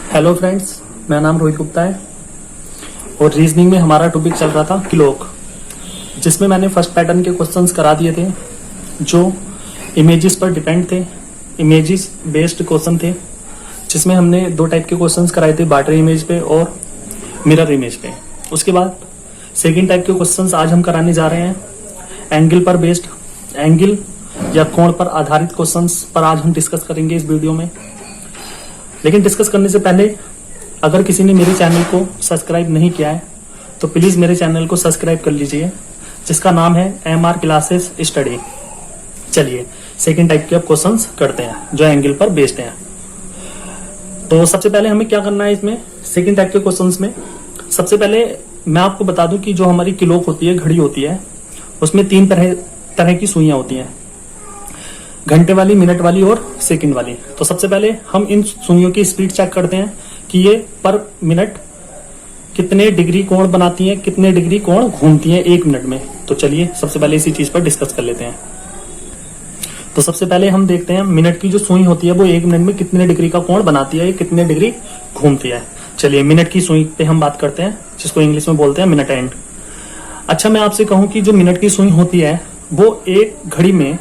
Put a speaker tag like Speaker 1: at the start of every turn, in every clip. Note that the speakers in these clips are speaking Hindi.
Speaker 1: हेलो फ्रेंड्स, मेरा नाम रोहित गुप्ता है और रीजनिंग में हमारा टॉपिक चल रहा था किलोक, जिसमें मैंने फर्स्ट पैटर्न के क्वेश्चंस करा दिए थे जो इमेजेस पर डिपेंड थे। इमेजेस बेस्ड क्वेश्चन थे जिसमें हमने दो टाइप के क्वेश्चंस कराए थे, बार्टर इमेज पे और मिरर इमेज पे। उसके बाद सेकेंड टाइप के क्वेश्चंस आज हम कराने जा रहे हैं एंगल पर बेस्ड, एंगल या कोण पर आधारित क्वेश्चंस पर आज हम डिस्कस करेंगे इस वीडियो में। लेकिन डिस्कस करने से पहले अगर किसी ने मेरे चैनल को सब्सक्राइब नहीं किया है तो प्लीज मेरे चैनल को सब्सक्राइब कर लीजिए, जिसका नाम है MR क्लासेस स्टडी। चलिए सेकेंड टाइप के अब क्वेश्चंस करते हैं जो एंगल पर बेस्ड हैं। तो सबसे पहले हमें क्या करना है इसमें सेकेंड टाइप के क्वेश्चंस में। सबसे पहले मैं आपको बता दूं कि जो हमारी क्लॉक होती है, घड़ी होती है, उसमें तीन तरह की सुइयां होती हैं, घंटे वाली, मिनट वाली और सेकंड वाली। तो सबसे पहले हम इन सुइयों की स्पीड चेक करते हैं कि ये पर मिनट कितने डिग्री कोण बनाती हैं, कितने डिग्री कोण घूमती हैं एक मिनट में। तो चलिए सबसे पहले इसी चीज पर डिस्कस कर लेते हैं। तो सबसे पहले हम देखते हैं मिनट की जो सुई होती है वो एक मिनट में कितने डिग्री का कोण बनाती है, कितने डिग्री घूमती है। चलिए मिनट की सुई पे हम बात करते हैं, जिसको इंग्लिश में बोलते हैं मिनट हैंड। अच्छा, मैं आपसे कहूं कि जो मिनट की सुई होती है वो एक घड़ी में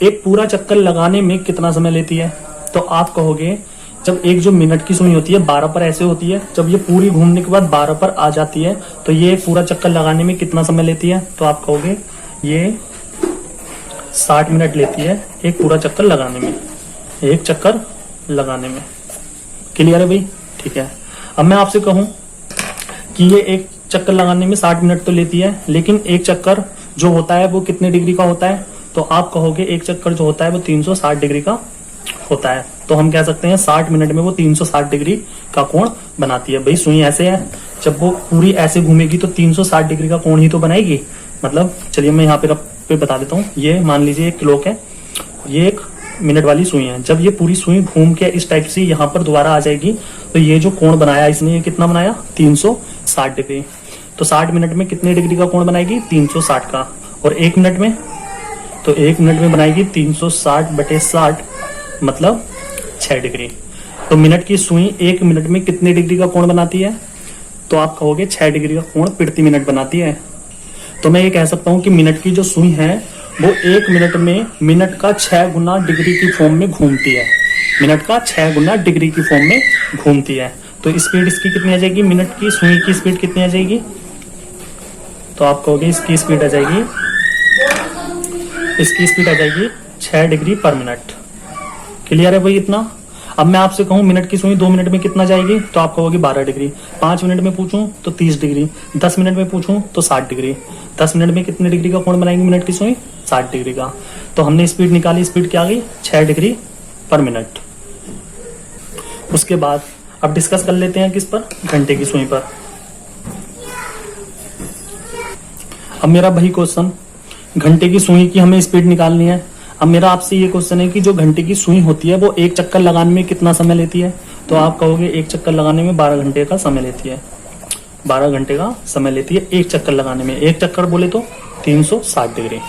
Speaker 1: एक पूरा चक्कर लगाने में कितना समय लेती है। तो आप कहोगे जब एक जो मिनट की सुई होती है 12 पर ऐसे होती है, जब ये पूरी घूमने के बाद 12 पर आ जाती है तो ये पूरा चक्कर लगाने में कितना समय लेती है। तो आप कहोगे ये 60 मिनट लेती है एक पूरा चक्कर लगाने में, एक चक्कर लगाने में। क्लियर है भाई? ठीक है। अब मैं आपसे कहूं कि ये एक चक्कर लगाने में 60 मिनट तो लेती है, लेकिन एक चक्कर जो होता है वो कितने डिग्री का होता है। तो आप कहोगे एक चक्कर जो होता है वो 360 डिग्री का होता है। तो हम कह सकते हैं 60 मिनट में वो 360 डिग्री का कोण बनाती है। भाई सुई ऐसे है, जब वो पूरी ऐसे घूमेगी तो 360 डिग्री का कोण ही तो बनाएगी। मतलब चलिए मैं यहाँ पे बता देता हूँ। ये मान लीजिए एक क्लॉक है, ये एक मिनट वाली सुई है। जब ये पूरी सुई घूम के इस टाइप से यहाँ पर दोबारा आ जाएगी तो ये जो कोण बनाया इसने, ये कितना बनाया 360 डिग्री। तो 60 मिनट में कितने डिग्री का कोण बनाएगी 360 का। और एक मिनट में, तो एक मिनट में बनाएगी 360/60 मतलब 6 डिग्री। तो मिनट की सुई एक मिनट में कितने डिग्री का कोण बनाती है। तो आप कहोगे 6 डिग्री का कोण प्रति मिनट बनाती है। तो मैं ये कह सकता हूं कि मिनट की जो सुई है वो एक मिनट में मिनट का 6 गुना डिग्री की फॉर्म में घूमती है। मिनट का 6 गुना डिग्री की फॉर्म में घूमती है। तो स्पीड इसकी कितनी आ जाएगी, मिनट की सुई की स्पीड कितनी आ जाएगी। तो आप कहोगे इसकी स्पीड आ जाएगी, इसकी स्पीड आ जाएगी 6 डिग्री पर मिनट। क्लियर है भाई इतना? अब मैं आपसे कहूं मिनट की सुई 2 मिनट में कितना जाएगी, तो आप कहोगे 12 डिग्री। 5 मिनट में पूछूं तो 30 डिग्री। 10 मिनट में पूछूं तो 60 डिग्री। 10 मिनट में कितने डिग्री का कोण बनाएंगे मिनट की सुई, 60 डिग्री का। तो हमने स्पीड निकाली, स्पीड क्या आ गई 6 डिग्री पर मिनट। उसके बाद अब डिस्कस कर लेते हैं किस पर, घंटे की सुई पर। अब मेरा वही क्वेश्चन, घंटे की सुई की हमें स्पीड निकालनी है। अब मेरा आपसे ये क्वेश्चन है कि जो घंटे की सुई होती है वो एक चक्कर लगाने में कितना समय लेती है। तो आप कहोगे एक चक्कर लगाने में 12 घंटे का समय लेती है। 12 घंटे का समय लेती है एक चक्कर लगाने में। एक चक्कर बोले तो 360 डिग्री।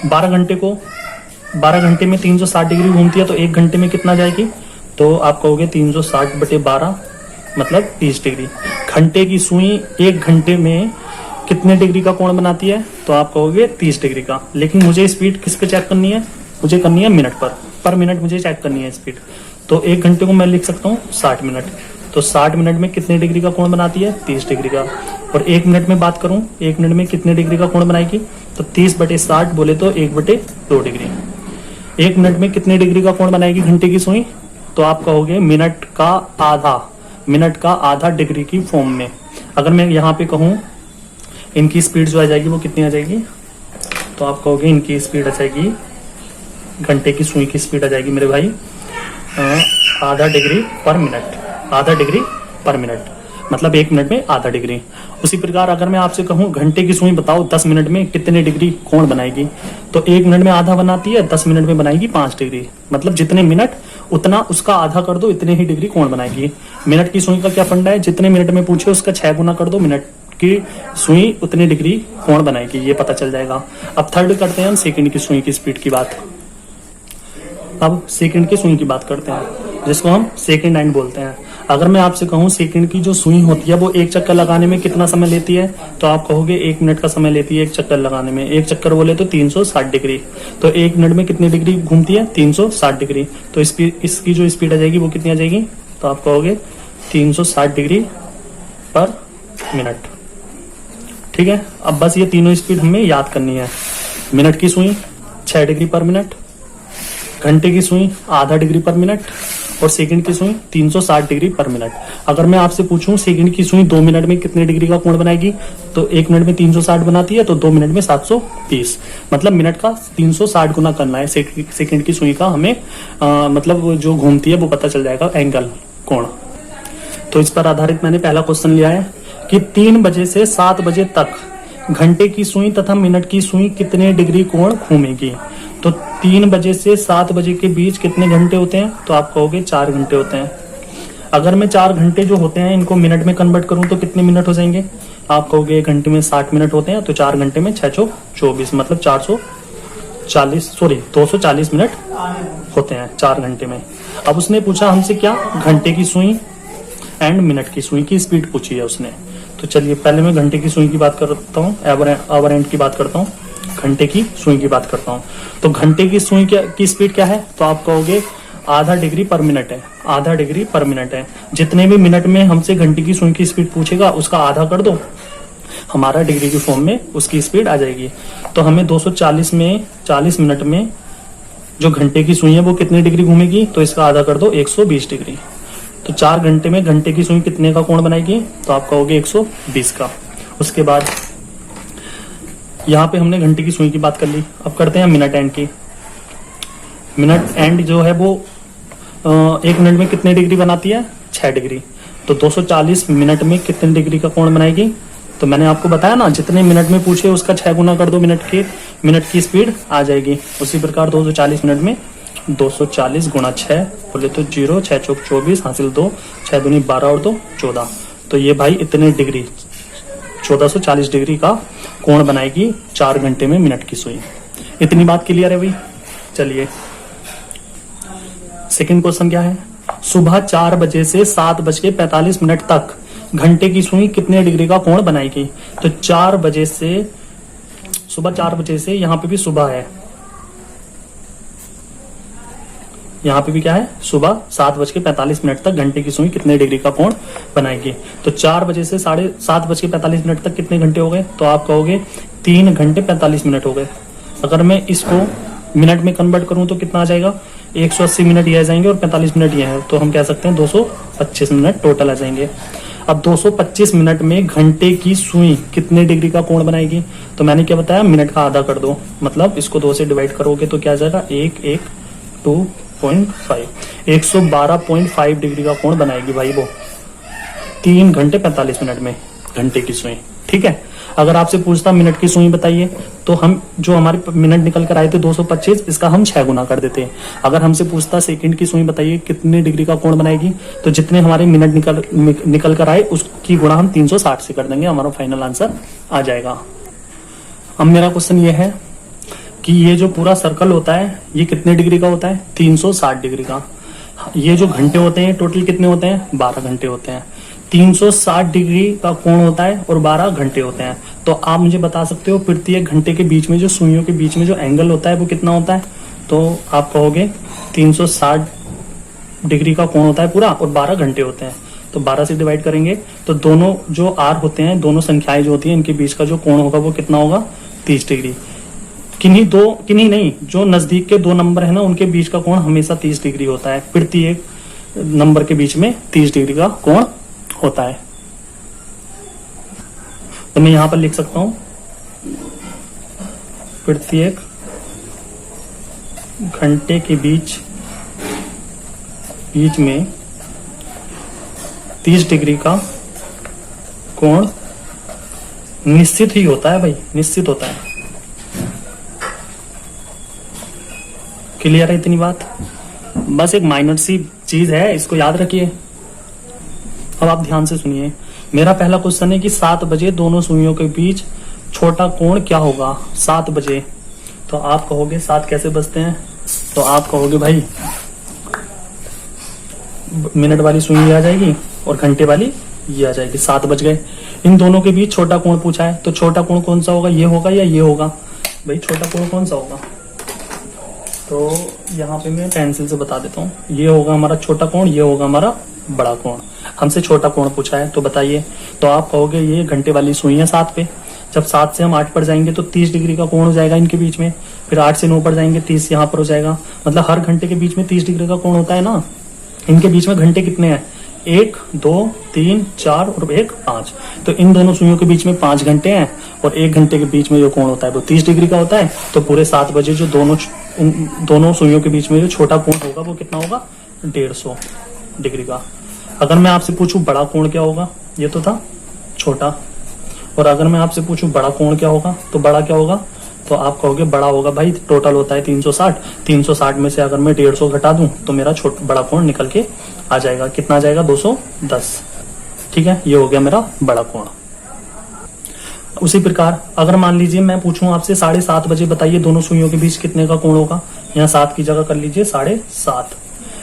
Speaker 1: 12 घंटे में 360 डिग्री घूमती है तो एक घंटे में कितना जाएगी। तो आप कहोगे 360/12 मतलब 30 डिग्री। घंटे की सुई एक घंटे में कितने डिग्री का कोण बनाती है। तो आप कहोगे 30 डिग्री का। लेकिन मुझे स्पीड किस पे चेक करनी है, मुझे करनी है मिनट पर मिनट मुझे चेक करनी है स्पीड। तो एक घंटे को मैं लिख सकता हूँ 60 मिनट। तो 60 मिनट में कितने डिग्री का कोण बनाती है 30 डिग्री का। और एक मिनट में बात करूं, एक मिनट में कितने डिग्री का कोण बनाएगी। तो 30/60 बोले तो 1/2 डिग्री। एक मिनट में कितने डिग्री का कोण बनाएगी घंटे की सुई। तो आप कहोगे मिनट का आधा डिग्री की फॉर्म में। अगर मैं यहाँ पे कहूं इनकी स्पीड जो आ जाएगी वो कितनी आ जाएगी। तो आप कहोगे इनकी स्पीड आ जाएगी, घंटे की सुई की स्पीड आ जाएगी मेरे भाई आधा डिग्री पर मिनट मतलब एक मिनट में आधा डिग्री। उसी प्रकार अगर मैं आपसे कहूं घंटे की सुई बताओ 10 मिनट में कितने डिग्री कोण बनाएगी। तो एक मिनट में आधा बनाती है, 10 मिनट में बनाएगी 5 डिग्री। मतलब जितने मिनट उतना उसका आधा कर दो, इतने ही डिग्री कोण बनाएगी। मिनट की सुई का क्या फंडा है, जितने मिनट में पूछे उसका 6 गुना कर दो, मिनट की सुई उतनी डिग्री कोण बनाएगी, ये पता चल जाएगा। अब थर्ड करते हैं हम सेकंड की सुई की स्पीड की बात। अब सेकंड की सुई की बात करते हैं। जिसको हम सेकंड एंड बोलते हैं। अगर मैं आपसे कहूं सेकंड की जो सुई होती है वो एक चक्कर लगाने में कितना समय लेती है, तो आप कहोगे 1 मिनट का समय लेती है एक चक्कर लगाने में। एक चक्कर बोले तो 360 डिग्री, तो 1 मिनट में कितनी डिग्री घूमती है, 360 डिग्री। तो इसकी जो स्पीड आ जाएगी वो कितनी आ जाएगी, तो आप कहोगे 360 डिग्री पर मिनट। ठीक है, अब बस ये तीनों स्पीड हमें याद करनी है। मिनट की सुई 6 डिग्री पर मिनट, घंटे की सुई आधा डिग्री पर मिनट, और सेकंड की सुई 360 डिग्री पर मिनट। अगर मैं आपसे पूछूं सेकंड की सुई 2 मिनट में कितने डिग्री का कोण बनाएगी, तो 1 मिनट में 360 बनाती है, तो 2 मिनट में 730। मतलब मिनट का 360 गुना करना है सेकंड की सुई का हमें, मतलब जो घूमती है वो पता चल जाएगा एंगल, कोण। तो इस पर आधारित मैंने पहला क्वेश्चन लिया है कि 3 बजे से 7 बजे तक घंटे की सुई तथा मिनट की सुई कितने डिग्री कोण घूमेगी। तो 3 बजे से 7 बजे के बीच कितने घंटे होते हैं, तो आप कहोगे 4 घंटे होते हैं। अगर मैं 4 घंटे जो होते हैं इनको मिनट में कन्वर्ट करूं तो कितने मिनट हो जाएंगे, आप कहोगे 1 घंटे में 60 मिनट होते हैं, तो 4 घंटे में 6 चौक 24, मतलब 240 मिनट होते हैं 4 घंटे में। अब उसने पूछा हमसे क्या, घंटे की सुई एंड मिनट की सुई की स्पीड पूछी है उसने। तो चलिए पहले मैं घंटे की सुई की बात करता हूँ, आवर एंड की बात करता हूँ, घंटे की सुई की बात करता हूँ। तो घंटे की सुई की स्पीड क्या है, तो आप कहोगे आधा डिग्री पर मिनट है, आधा डिग्री पर मिनट है। जितने भी मिनट में हमसे घंटे की सुई की स्पीड पूछेगा उसका आधा कर दो, हमारा डिग्री की फॉर्म में उसकी स्पीड आ जाएगी। तो हमें 240 में 40 मिनट में जो घंटे की सुई है वो कितनी डिग्री घूमेगी, तो इसका आधा कर दो 120 डिग्री। तो 4 घंटे में घंटे की सुई कितने का कोण बनाएगी, तो आप कहोगे 120 का। उसके बाद यहाँ पे हमने घंटे की सुई की बात कर ली, अब करते हैं मिनट एंड की। मिनट एंड जो है वो 1 मिनट में कितने डिग्री बनाती है, 6 डिग्री। तो 240 मिनट में कितने डिग्री का कोण बनाएगी, तो मैंने आपको बताया ना जितने मिनट में पूछे उसका 6 गुना कर दो, मिनट की स्पीड आ जाएगी। उसी प्रकार 240 मिनट में 240 गुणा 6 बोले तो 0, 6 चौक 24 हासिल 2, 6 दूनी 12 और 2 14। तो ये भाई इतने डिग्री 1440 डिग्री का कोण बनाएगी 4 घंटे में मिनट की सुई। इतनी बात क्लियर है भाई। चलिए सेकंड क्वेश्चन क्या है, सुबह 4 बजे से 7:45 तक घंटे की सुई कितने डिग्री का कोण बनाएगी। तो 4 बजे से, सुबह 4 बजे से, यहाँ पे भी सुबह है, यहाँ पे भी क्या है सुबह, 7:45 तक घंटे की सुई कितने डिग्री का कोण बनाएगी। तो 4 बजे से 7:45 तक कितने घंटे हो गए, तो आप कहोगे 3 घंटे 45 मिनट हो गए। अगर मैं इसको मिनट में कन्वर्ट करूं तो कितना आ जाएगा, 180 मिनट ये आ जाएंगे और 45 मिनट ये है, तो हम कह सकते हैं 225 मिनट टोटल आ जाएंगे। अब 225 मिनट में घंटे की सुई कितने डिग्री का कोण बनाएगी, तो मैंने क्या बताया, मिनट का आधा कर दो, मतलब इसको 2 से डिवाइड करोगे तो क्या आ जाएगा, 112.5 डिग्री का कोण बनाएगी भाई वो 3 घंटे 45 मिनट में घंटे की सुई। ठीक है, अगर आपसे पूछता मिनट की सुई बताइए, तो हम जो हमारे मिनट निकल कर आए थे 225, इसका हम 6 गुना कर देते हैं। अगर हमसे पूछता सेकंड की सुई बताइए कितने डिग्री का कोण बनाएगी, तो जितने हमारे मिनट निकल कर आए उसकी गुणा हम 360 से कर देंगे, हमारा फाइनल आंसर आ जाएगा। अब मेरा क्वेश्चन ये है कि ये जो पूरा सर्कल होता है ये कितने डिग्री का होता है, 360 डिग्री का। ये जो घंटे होते हैं टोटल कितने होते हैं, 12 घंटे होते हैं। 360 डिग्री का कोण होता है और 12 घंटे होते हैं। तो आप मुझे बता सकते हो प्रत्येक घंटे के बीच में जो सुइयों के बीच में जो एंगल होता है वो कितना होता है, तो आप कहोगे 360 डिग्री का कोण होता है पूरा और 12 घंटे होते हैं। तो 12 से डिवाइड करेंगे तो दोनों जो आर होते हैं, दोनों संख्याएं जो होती हैं, इनके बीच का जो कोण होगा वो कितना होगा, 30 डिग्री। किन्हीं नहीं, जो नजदीक के 2 नंबर है ना उनके बीच का कोण हमेशा 30 डिग्री होता है। प्रत्येक नंबर के बीच में 30 डिग्री का कोण होता है। तो मैं यहां पर लिख सकता हूं प्रत्येक घंटे के बीच में 30 डिग्री का कोण निश्चित ही होता है भाई, निश्चित होता है। क्लियर है इतनी बात। बस एक माइनर सी चीज है, इसको याद रखिए। अब आप ध्यान से सुनिए, मेरा पहला क्वेश्चन है कि 7 बजे दोनों सुइयों के बीच छोटा कोण क्या होगा 7 बजे। तो आप कहोगे 7 कैसे बजते हैं, तो आप कहोगे भाई मिनट वाली सुई ये आ जाएगी और घंटे वाली ये आ जाएगी। 7 बज गए। इन दोनों के बीच छोटा कोण पूछा है, तो छोटा कोण कौन सा होगा, ये होगा या ये होगा? भाई छोटा कोण कौन सा होगा? तो यहाँ पे मैं पेंसिल से बता देता हूँ। ये होगा हमारा छोटा कोण, ये होगा हमारा बड़ा कोण। हमसे छोटा कोण पूछा है, तो बताइए। तो आप कहोगे ये घंटे वाली सुई है 7 पे। जब 7 से हम 8 पर जाएंगे तो 30 डिग्री का कोण हो जाएगा इनके बीच में। फिर 8 से 9 पर जाएंगे 30 यहाँ पर हो जाएगा। मतलब हर घंटे के बीच में 30 डिग्री का कोण होता है ना। इनके बीच में घंटे कितने हैं? 1, 2, 3, 4 और 1, 5। तो इन दोनों सुइयों के बीच में 5 घंटे हैं और 1 घंटे के बीच में जो कोण होता है वो 30 डिग्री का होता है। तो पूरे 7 बजे जो दोनों सुइयों के बीच में जो छोटा कोण होगा वो कितना होगा? 150 डिग्री का। अगर मैं आपसे पूछूं बड़ा कोण क्या होगा, ये तो था छोटा, और अगर मैं आपसे पूछूं बड़ा कोण क्या होगा, तो बड़ा क्या होगा? तो आप कहोगे बड़ा होगा भाई टोटल होता है 360। 360 में से अगर मैं 150 घटा दूं तो मेरा बड़ा कोण निकल के आ जाएगा। कितना आ जाएगा? 210। ठीक है, ये हो गया मेरा बड़ा कोण। उसी प्रकार अगर मान लीजिए मैं पूछूं आपसे 7:30 बजे बताइए दोनों सुइयों के बीच कितने का कोण होगा। यहाँ 7 की जगह कर लीजिए 7:30।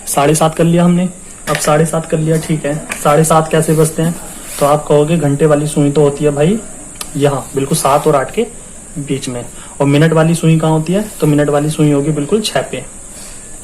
Speaker 1: 7:30 कर लिया हमने। अब 7:30 कर लिया, ठीक है। 7:30 कैसे बजते हैं? तो आप कहोगे घंटे वाली सुई तो होती है भाई यहाँ बिल्कुल 7 और 8 के बीच में, और मिनट वाली सुई कहाँ होती है? तो मिनट वाली सुई होगी बिल्कुल 6 पे।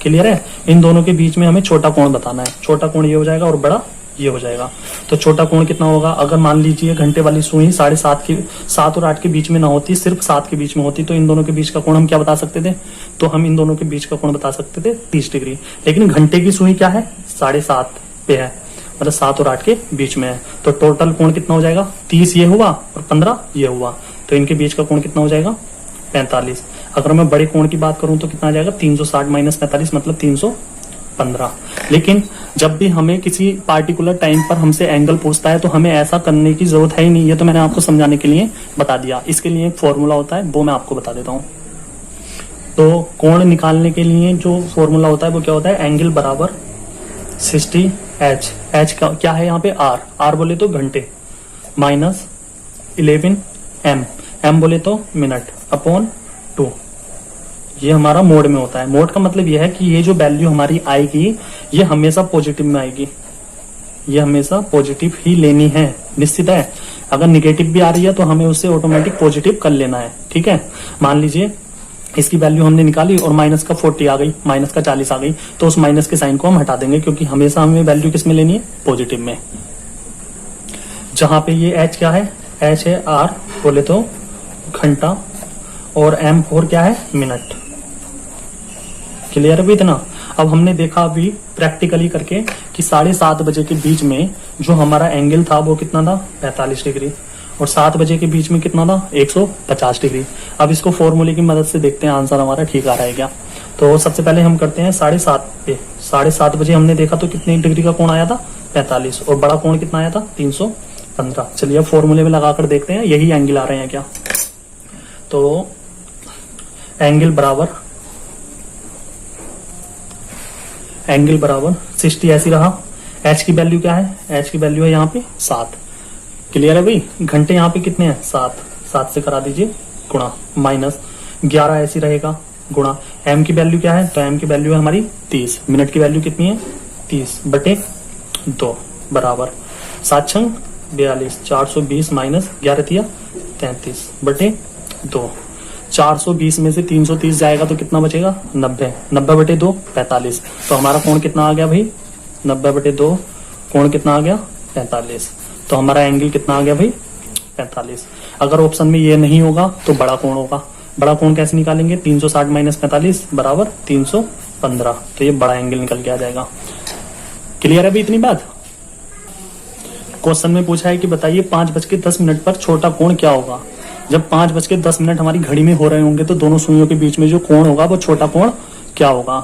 Speaker 1: क्लियर है? इन दोनों के बीच में हमें छोटा कोण बताना है। छोटा कोण ये हो जाएगा और बड़ा ये हो जाएगा। तो छोटा कोण कितना होगा? अगर मान लीजिए घंटे वाली सुई 7 और 8 के बीच में ना होती, सिर्फ 7 के बीच में होती, तो इन दोनों के बीच का कोण हम क्या बता सकते थे? तो हम इन दोनों के बीच का कोण बता सकते थे 30 डिग्री। लेकिन घंटे की सुई क्या है? 7:30 पे है, मतलब 7 और 8 के बीच में है। तो टोटल कोण कितना हो जाएगा? 30 ये हुआ और 15 ये हुआ। तो इनके बीच का कोण कितना हो जाएगा? 45। अगर मैं बड़े कोण की बात करूं तो कितना आ जाएगा? 360 माइनस 45 मतलब 315। लेकिन जब भी हमें किसी पार्टिकुलर टाइम पर हमसे एंगल पूछता है तो हमें ऐसा करने की जरूरत है ही नहीं। ये तो मैंने आपको समझाने के लिए बता दिया। इसके लिए एक फॉर्मूला होता है, वो मैं आपको बता देता हूँ। तो कोण निकालने के लिए जो फॉर्मूला होता है वो क्या होता है? एंगल बराबर 60 एच। एच क्या है यहाँ पे? आर। आर बोले तो घंटे, माइनस 11 एम। एम बोले तो मिनट, अपॉन 2। ये हमारा मोड में होता है। मोड का मतलब यह है कि ये जो वैल्यू हमारी आएगी ये हमेशा पॉजिटिव में आएगी। ये हमेशा पॉजिटिव ही लेनी है, निश्चित है। अगर निगेटिव भी आ रही है तो हमें उससे ऑटोमेटिक पॉजिटिव कर लेना है। ठीक है, मान लीजिए इसकी वैल्यू हमने निकाली और माइनस का 40 आ गई, माइनस का 40 आ गई, तो उस माइनस के साइन को हम हटा देंगे, क्योंकि हमेशा हमें वैल्यू किस में लेनी है? पॉजिटिव में। जहां पे ये एच क्या है? एच है आर बोले तो घंटा, और एम फोर क्या है? मिनट। क्लियर है भी इतना? अब हमने देखा अभी प्रैक्टिकली करके कि 7:30 बजे के बीच में जो हमारा एंगल था वो कितना था? 45 डिग्री, और 7 बजे के बीच में कितना था? 150 डिग्री। अब इसको फॉर्मूले की मदद से देखते हैं आंसर हमारा ठीक आ रहा है क्या। तो सबसे पहले हम करते हैं 7:30 पे। 7:30 बजे हमने देखा तो कितने डिग्री का कोण आया था? 45, और बड़ा कोण कितना आया था? 315। चलिए अब फॉर्मूले में लगाकर देखते हैं यही एंगल आ रहे हैं क्या। तो एंगल बराबर 60 ऐसी रहा। एच की वैल्यू क्या है? एच की वैल्यू है यहाँ पे 7। क्लियर है भाई? घंटे यहाँ पे कितने हैं? 7। 7 से करा दीजिए गुणा, माइनस 11 ऐसी रहेगा, गुणा। एम की वैल्यू क्या है? तो एम की वैल्यू है हमारी 30। मिनट की वैल्यू कितनी है? 30 बटे 2 बराबर 7 छंग 42। 420 माइनस 11 तिया 33 बटे 2। 420 में से 330 जाएगा तो कितना बचेगा? 90। 90 बटे 2 45। तो हमारा कोण कितना आ गया भाई? 90 बटे 2 कोण कितना आ गया? 45। तो हमारा एंगल कितना आ गया भाई? 45। अगर ऑप्शन में ये नहीं होगा तो बड़ा कोण होगा। बड़ा कोण कैसे निकालेंगे? 360 माइनस 45 बराबर 315। तो ये बड़ा एंगल निकल के आ जाएगा। क्लियर है अभी इतनी बात? क्वेश्चन में पूछा है कि बताइए 5:10 पर छोटा कोण क्या होगा। जब 5:10 हमारी घड़ी में हो रहे होंगे तो दोनों सुइयों के बीच में जो कोण होगा वो छोटा कोण क्या होगा।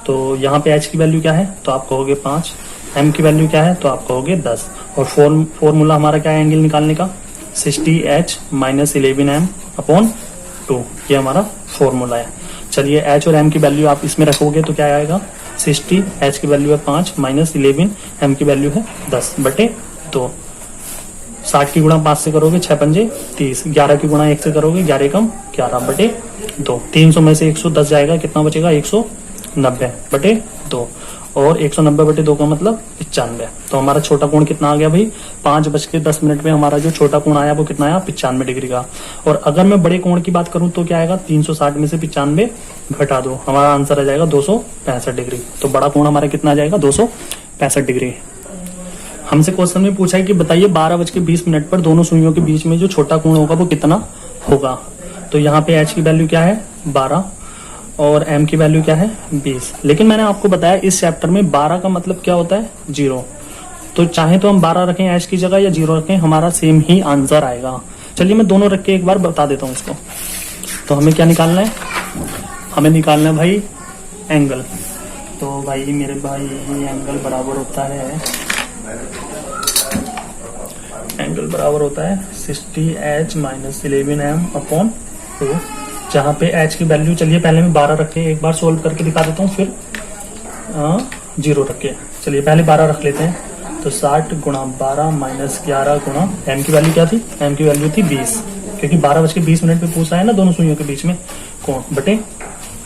Speaker 1: तो यहाँ पे एच की वैल्यू क्या है? तो आप कहोगे 5। एम की वैल्यू क्या है? तो आप कहोगे 10। और फॉर्मूला हमारा क्या है एंगल निकालने का? 60h minus 11m upon 2। ये हमारा फॉर्मूला है। चलिए एच और एम की वैल्यू आप इसमें रखोगे तो क्या आएगा? 60, एच की वैल्यू है 5 माइनस 11, एम की वैल्यू है 10 बटे 2। 60 की गुणा 5 से करोगे 6 पंजे 30। 11 की गुणा 1 से करोगे 11 कम 11 बटे 2। 300 में से 110 जाएगा, कितना बचेगा? 190 बटे 2। और 190/2 का मतलब 95। तो हमारा छोटा कोण कितना आ गया भाई, 5:10 में हमारा जो छोटा कोण आया वो कितना आया, 95 डिग्री का। और अगर मैं बड़े कोण की बात करूं तो क्या आएगा, 360 में से 95 घटा दो, हमारा आंसर आ जाएगा 265 डिग्री। तो बड़ा कोण हमारा कितना आ जाएगा, 265 डिग्री। हमसे क्वेश्चन में पूछा है कि बताइए 12:20 पर दोनों सुइयों के बीच में जो छोटा कोण होगा वो कितना होगा। तो यहाँ पे h की वैल्यू क्या है, 12 और m की वैल्यू क्या है, 20। लेकिन मैंने आपको बताया इस चैप्टर में 12 का मतलब क्या होता है, 0। तो चाहे तो हम 12 रखें h की जगह या 0 रखें, हमारा सेम ही आंसर आएगा। चलिए मैं दोनों रख के एक बार बता देता हूँ इसको। तो हमें क्या निकालना है, हमें निकालना है भाई एंगल। तो भाई मेरे भाई ये एंगल बराबर होता है, एंगल बराबर होता है 60h - 11m/2, जहाँ पे h की वैल्यू, चलिए पहले मैं 12 रख के एक बार सोल्व करके दिखा देता हूँ, फिर 0 रख के। चलिए पहले 12 रख लेते हैं। तो 60 × 12 - 11 गुणा m की वैल्यू क्या थी, m की वैल्यू थी 20, क्योंकि 12:20 पे पूछ रहा है ना दोनों सुइयों के बीच में कोण, बटे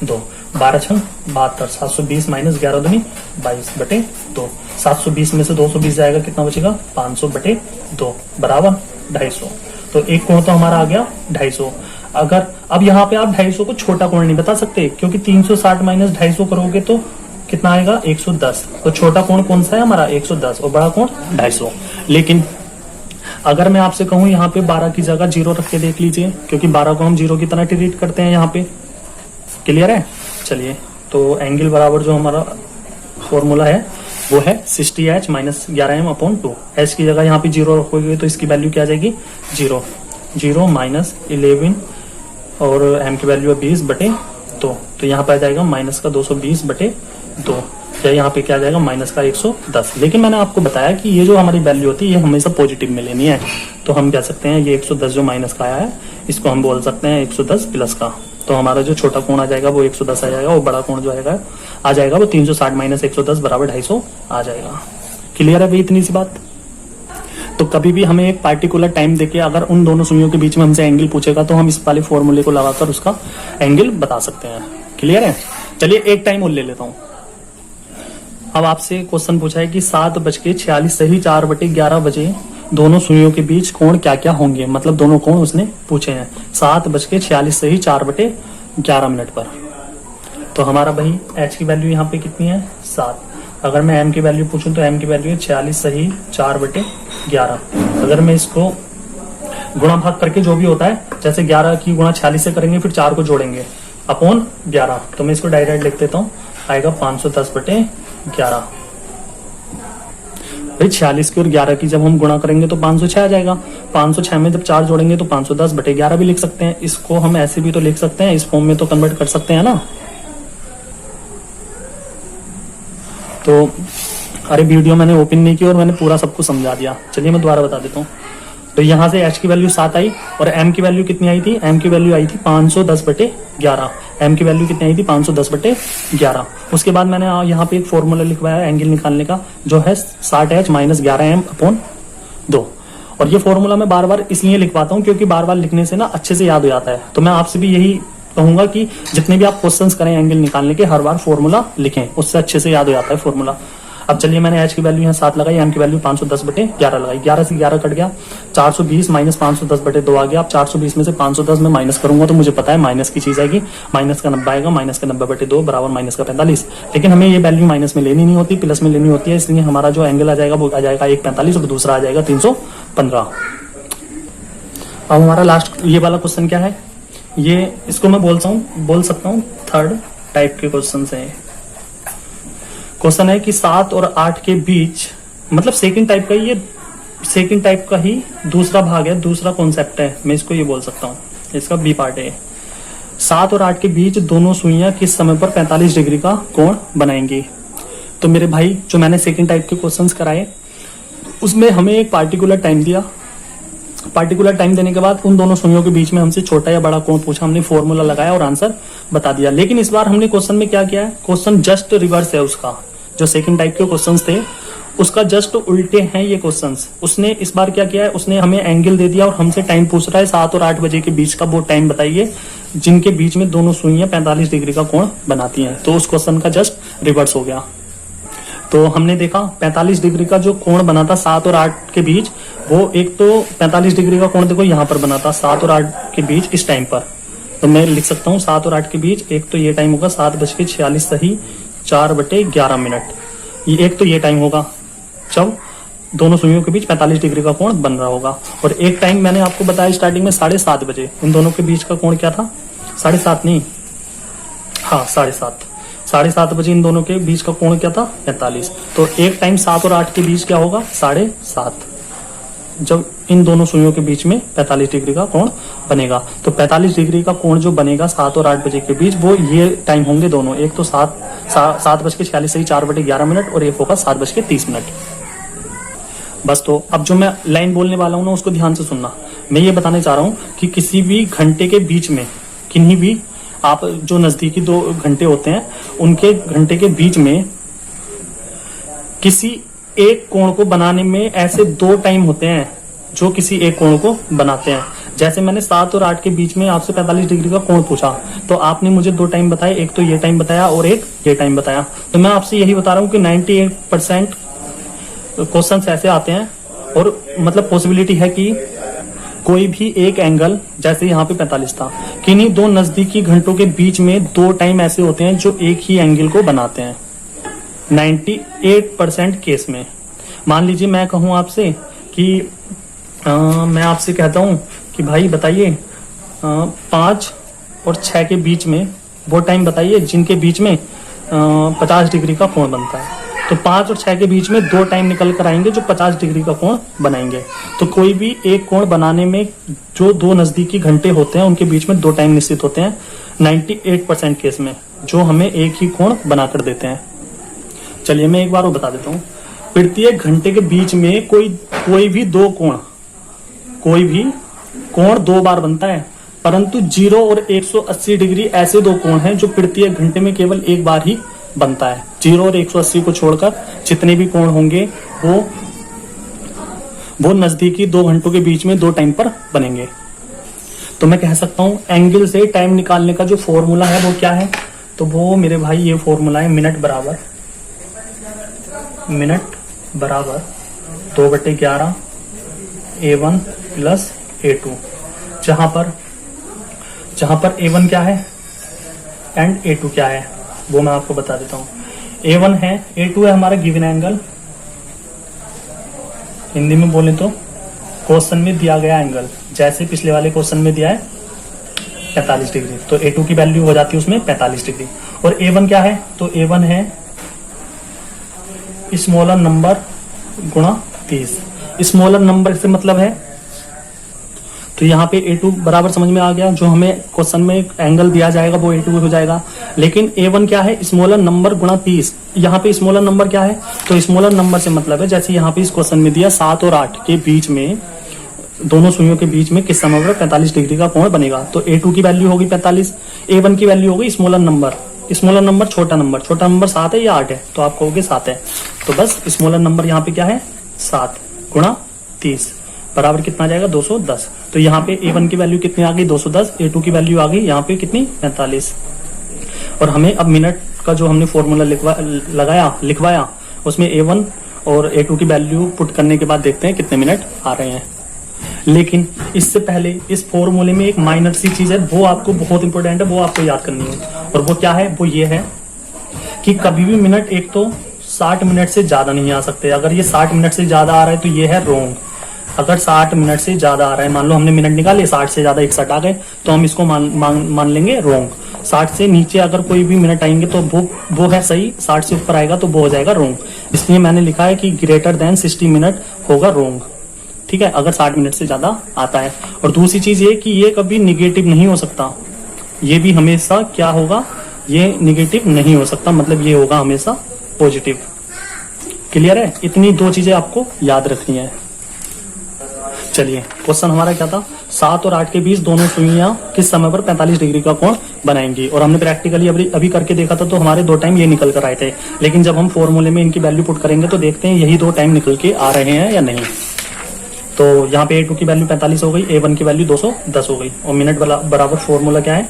Speaker 1: 2। 12 × 72, 720 - 11 दूनी 22/2। 720 में से 220 जाएगा, कितना बचेगा, 500/2 बराबर 250। तो एक कोण तो हमारा आ गया 250। अगर अब यहाँ पे आप 250 को छोटा कोण नहीं बता सकते, क्योंकि 360 - 250 करोगे तो कितना आएगा, 110। तो छोटा कोण कौन सा है हमारा, 110, और बड़ा कोण 250। लेकिन अगर मैं आपसे कहूं यहाँ पे 12 की जगह 0 रख के देख लीजिए, क्योंकि 12 को हम 0 की तरह ट्रीट करते हैं यहाँ पे। क्लियर है। चलिए तो एंगल बराबर जो हमारा फॉर्मूला है वो है 60h - 11m/2। h की जगह यहाँ पे 0 रखोगे तो इसकी वैल्यू क्या आ जाएगी, 0 0 - 11 और m की वैल्यू है 20/2। तो यहाँ पे आ जाएगा माइनस का 220/2, या यहाँ पे क्या आ जाएगा, माइनस का 110। लेकिन मैंने आपको बताया कि ये जो हमारी वैल्यू होती है ये हमेशा पॉजिटिव में लेनी है। तो हम कह सकते हैं ये 110 जो माइनस का आया है इसको हम बोल सकते हैं 110 प्लस का। तो हमारा जो छोटा कोण आ जाएगा वो 110 आ जाएगा, और बड़ा कोण जो आ जाएगा वो 360 - 110 बराबर 250 आ जाएगा। क्लियर है भाई इतनी सी बात। तो कभी भी हमें एक पार्टिकुलर टाइम देके अगर उन दोनों सुइयों के बीच में हमसे एंगल पूछेगा तो हम इस वाले फॉर्मूले को लगाकर उसका एंगल बता सकते हैं। क्लियर है। चलिए एक टाइम और ले लेता हूँ। अब आपसे क्वेश्चन पूछा है कि 7:46 सही 4/11 बजे दोनों सुइयों के बीच कोण क्या क्या होंगे, मतलब दोनों कोण उसने पूछे हैं 7:46 सही 4/11 पर। तो हमारा भाई h की वैल्यू यहाँ पे कितनी है, 7। अगर मैं m की वैल्यू पूछूं तो m की वैल्यू है 46 सही 4/11। अगर मैं इसको गुणा भाग करके जो भी होता है, जैसे 11 की गुणा 46 से करेंगे फिर 4 को जोड़ेंगे अपॉन 11, तो मैं इसको डायरेक्ट लिख देता हूँ, आएगा 510/11। भाई 46 की और 11 की जब हम गुणा करेंगे तो 506 आ जाएगा। 506 में जब 4 जोड़ेंगे तो 510/11 भी लिख सकते हैं। इसको हम ऐसे भी तो लिख सकते हैं, इस फॉर्म में तो कन्वर्ट कर सकते हैं ना। तो अरे वीडियो मैंने ओपन नहीं की और मैंने पूरा सबको समझा दिया। चलिए मैं दोबारा बता देता हूँ। तो यहाँ से h की वैल्यू 7 आई और m की वैल्यू कितनी आई थी, m की वैल्यू आई थी 510/11। m की वैल्यू कितनी आई थी, 510/11। उसके बाद मैंने यहाँ पे एक फॉर्मूला लिखवाया एंगल निकालने का, जो है 60h - 11m/2। और ये फॉर्मूला मैं बार बार इसलिए लिखवाता हूँ क्योंकि बार बार लिखने से ना अच्छे से याद हो जाता है। तो मैं आपसे भी यही कहूंगा कि जितने भी आप क्वेश्चंस करें एंगल निकालने के, हर बार फॉर्मूला लिखें, उससे अच्छे से याद हो जाता है फॉर्मूला। अब चलिए मैंने h की वैल्यू यहाँ 7 लगाई, m की वैल्यू 510/11 लगाई। 11 से 11 कट गया, 420 - 510/2 आ गया। अब 420 में से 510 में माइनस करूंगा तो मुझे पता है माइनस की चीज आएगी, माइनस का 90 आएगा, माइनस का 90/2 बराबर माइनस का 45। लेकिन हमें ये वैल्यू माइनस में लेनी नहीं होती, प्लस में लेनी होती है, इसलिए हमारा जो एंगल आ जाएगा वो आ जाएगा 145 और दूसरा आ जाएगा 315। अब हमारा लास्ट ये वाला क्वेश्चन क्या है, ये इसको मैं बोल सकता हूँ थर्ड टाइप के क्वेश्चन है। क्वेश्चन है कि 7 और 8 के बीच, मतलब सेकंड टाइप का, ये सेकंड टाइप का ही दूसरा भाग है, दूसरा कॉन्सेप्ट है, मैं इसको ये बोल सकता हूँ, इसका बी पार्ट है। 7 और 8 के बीच दोनों सुइयां किस समय पर 45 डिग्री का कोण बनाएंगी। तो मेरे भाई जो मैंने सेकंड टाइप के क्वेश्चंस कराए उसमें हमें एक पार्टिकुलर टाइम दिया, पार्टिकुलर टाइम देने के बाद उन दोनों सुइयों के बीच में हमसे छोटा या बड़ा कोण पूछा, हमने फॉर्मूला लगाया और आंसर बता दिया। लेकिन इस बार हमने क्वेश्चन में क्या किया है, क्वेश्चन जस्ट रिवर्स है उसका। जो सेकंड टाइप के क्वेश्चंस थे उसका जस्ट उल्टे हैं ये क्वेश्चंस। उसने इस बार क्या किया है, उसने हमें एंगल दे दिया और हमसे टाइम पूछ रहा है 7 और 8 बजे के बीच का वो टाइम बताइए जिनके बीच में दोनों सुइयां 45 डिग्री का कोण बनाती हैं। तो उस क्वेश्चन का जस्ट रिवर्स हो गया। तो हमने देखा 45 डिग्री का जो कोण बना था 7 और 8 के बीच, वो एक तो 45 डिग्री का कोण देखो यहाँ पर बना था 7 और 8 के बीच इस टाइम पर। तो मैं लिख सकता हूँ 7 और 8 के बीच, एक तो ये टाइम होगा 7:46 सही 4/11। ये एक तो ये टाइम होगा जब दोनों सुइयों के बीच 45 डिग्री का कोण बन रहा होगा। और एक टाइम मैंने आपको बताया स्टार्टिंग में 7:30 बजे, इन दोनों के बीच का कोण क्या था? 7:30 नहीं, हाँ 7:30 बजे इन दोनों के बीच का कोण क्या था? 45। तो एक टाइम 7 और 8 के बीच क्या होगा? 7:30, जब इन दोनों सुइयों के बीच में 45 डिग्री का कोण बनेगा। तो 45 डिग्री का कोण जो बनेगा 7 और 8 बजे के बीच, वो ये टाइम होंगे दोनों, एक तो 7:46 सही 4/11 और एक होगा 7:30। बस। तो अब जो मैं लाइन बोलने वाला हूं ना, उसको ध्यान से सुनना। मैं ये बताने चाह रहा हूं कि किसी भी घंटे के बीच में, किन्हीं भी आप जो नजदीकी 2 घंटे होते हैं, उनके घंटे के बीच में किसी एक कोण को बनाने में ऐसे 2 टाइम होते हैं जो किसी एक कोण को बनाते हैं। जैसे मैंने 7 और 8 के बीच में आपसे 45 डिग्री का कोण पूछा, तो आपने मुझे 2 टाइम बताए, एक तो ये टाइम बताया और एक ये टाइम बताया। तो मैं आपसे यही बता रहा हूं कि 98% क्वेश्चंस ऐसे आते हैं, और मतलब पॉसिबिलिटी है कि कोई भी एक एंगल, जैसे यहाँ पे 45 था, किन्हीं 2 नजदीकी घंटों के बीच में 2 टाइम ऐसे होते हैं जो एक ही एंगल को बनाते हैं 98% केस में। मान लीजिए मैं कहूं आपसे कि मैं आपसे कहता हूं कि भाई बताइए 5 और 6 के बीच में वो टाइम बताइए जिनके बीच में 50 डिग्री का कोण बनता है। तो 5 और 6 के बीच में 2 टाइम निकल कर आएंगे जो 50 डिग्री का कोण बनाएंगे। तो कोई भी एक कोण बनाने में जो 2 नजदीकी घंटे होते हैं उनके बीच में 2 टाइम निश्चित होते हैं 98% केस में, जो हमें एक ही कोण बनाकर देते हैं। चलिए मैं एक बार वो बता देता हूँ। प्रत्येक घंटे के बीच में कोई भी 2 कोण, कोई भी कोण 2 बार बनता है, परंतु 0 और 180 डिग्री ऐसे 2 कोण हैं जो प्रत्येक घंटे में केवल एक बार ही बनता है। 0 और 180 को छोड़कर जितने भी कोण होंगे वो नजदीकी 2 घंटों के बीच में 2 टाइम पर बनेंगे। तो मैं कह सकता हूं एंगल से टाइम निकालने का जो फॉर्मूला है वो क्या है? तो वो मेरे भाई ये फॉर्मूला है, मिनट बराबर 2/11 A1 प्लस A2, जहां पर A1 क्या है एंड A2 क्या है वो मैं आपको बता देता हूं। A1 है, A2 है हमारा गिवन एंगल, हिंदी में बोले तो क्वेश्चन में दिया गया एंगल, जैसे पिछले वाले क्वेश्चन में दिया है 45 डिग्री, तो A2 की वैल्यू हो जाती है उसमें 45 डिग्री। और A1 क्या है? तो A1 है स्मॉलर नंबर गुणा 30। स्मॉलर नंबर से मतलब है, तो यहाँ पे A2 बराबर समझ में आ गया, जो हमें क्वेश्चन में एंगल दिया जाएगा वो A2 हो जाएगा। लेकिन A1 क्या है? स्मॉलर नंबर गुणा 30। यहाँ पे स्मॉलर नंबर क्या है? तो स्मॉलर नंबर से मतलब है, जैसे यहाँ पे इस क्वेश्चन में दिया 7 और 8 के बीच में, दोनों सुइयों के बीच में किस समय पर 45 डिग्री का कोण बनेगा। तो A2 की वैल्यू होगी 45, A1 की वैल्यू होगी स्मॉलर नंबर। स्मॉलर नंबर छोटा नंबर 7 है या 8 है? तो आप कहोगे 7 है। तो बस स्मॉलर नंबर यहाँ पे क्या है? 7 गुणा 30 बराबर कितना आ जाएगा? 210। तो यहाँ पे A1 की वैल्यू कितनी आ गई? 210। A2 की वैल्यू आ गई यहाँ पे कितनी? 45। और हमें अब मिनट का जो हमने फॉर्मूला लिखवाया उसमें A1 और A2 की वैल्यू पुट करने के बाद देखते हैं कितने मिनट आ रहे हैं। लेकिन इससे पहले इस फॉर्मूले में एक माइनर सी चीज है, वो आपको बहुत इंपॉर्टेंट है, वो आपको याद करनी है। और वो क्या है? वो ये है कि कभी भी मिनट एक तो 60 मिनट से ज्यादा नहीं आ सकते। अगर ये 60 मिनट से ज्यादा आ रहा है तो ये है रोंग। अगर 60 मिनट से ज्यादा आ रहा है, मान लो हमने मिनट निकाले 60 से ज्यादा 61 आ गए, तो हम इसको मान लेंगे रोंग। 60 से नीचे अगर कोई भी मिनट आएंगे तो वो है सही, 60 से ऊपर आएगा तो वो हो जाएगा रोंग। इसलिए मैंने लिखा है कि ग्रेटर देन 60 मिनट होगा रोंग। ठीक है, अगर 60 मिनट से ज्यादा आता है। और दूसरी चीज ये कि ये कभी निगेटिव नहीं हो सकता, ये भी हमेशा क्या होगा? ये निगेटिव नहीं हो सकता, मतलब ये होगा हमेशा पॉजिटिव। क्लियर है? इतनी 2 चीजें आपको याद रखनी है। चलिए क्वेश्चन हमारा क्या था? 7 और 8 के बीच दोनों सुइयां किस समय पर 45 डिग्री का कोण बनाएंगी। और हमने प्रैक्टिकली अभी करके देखा था, तो हमारे 2 टाइम ये निकल कर आए थे। लेकिन जब हम फॉर्मूले में इनकी वैल्यू पुट करेंगे तो देखते हैं यही 2 टाइम निकल के आ रहे हैं या नहीं। तो यहाँ पे A2 की वैल्यू 45 हो गई, A1 की वैल्यू 210 हो गई। और मिनट बराबर फॉर्मूला क्या है?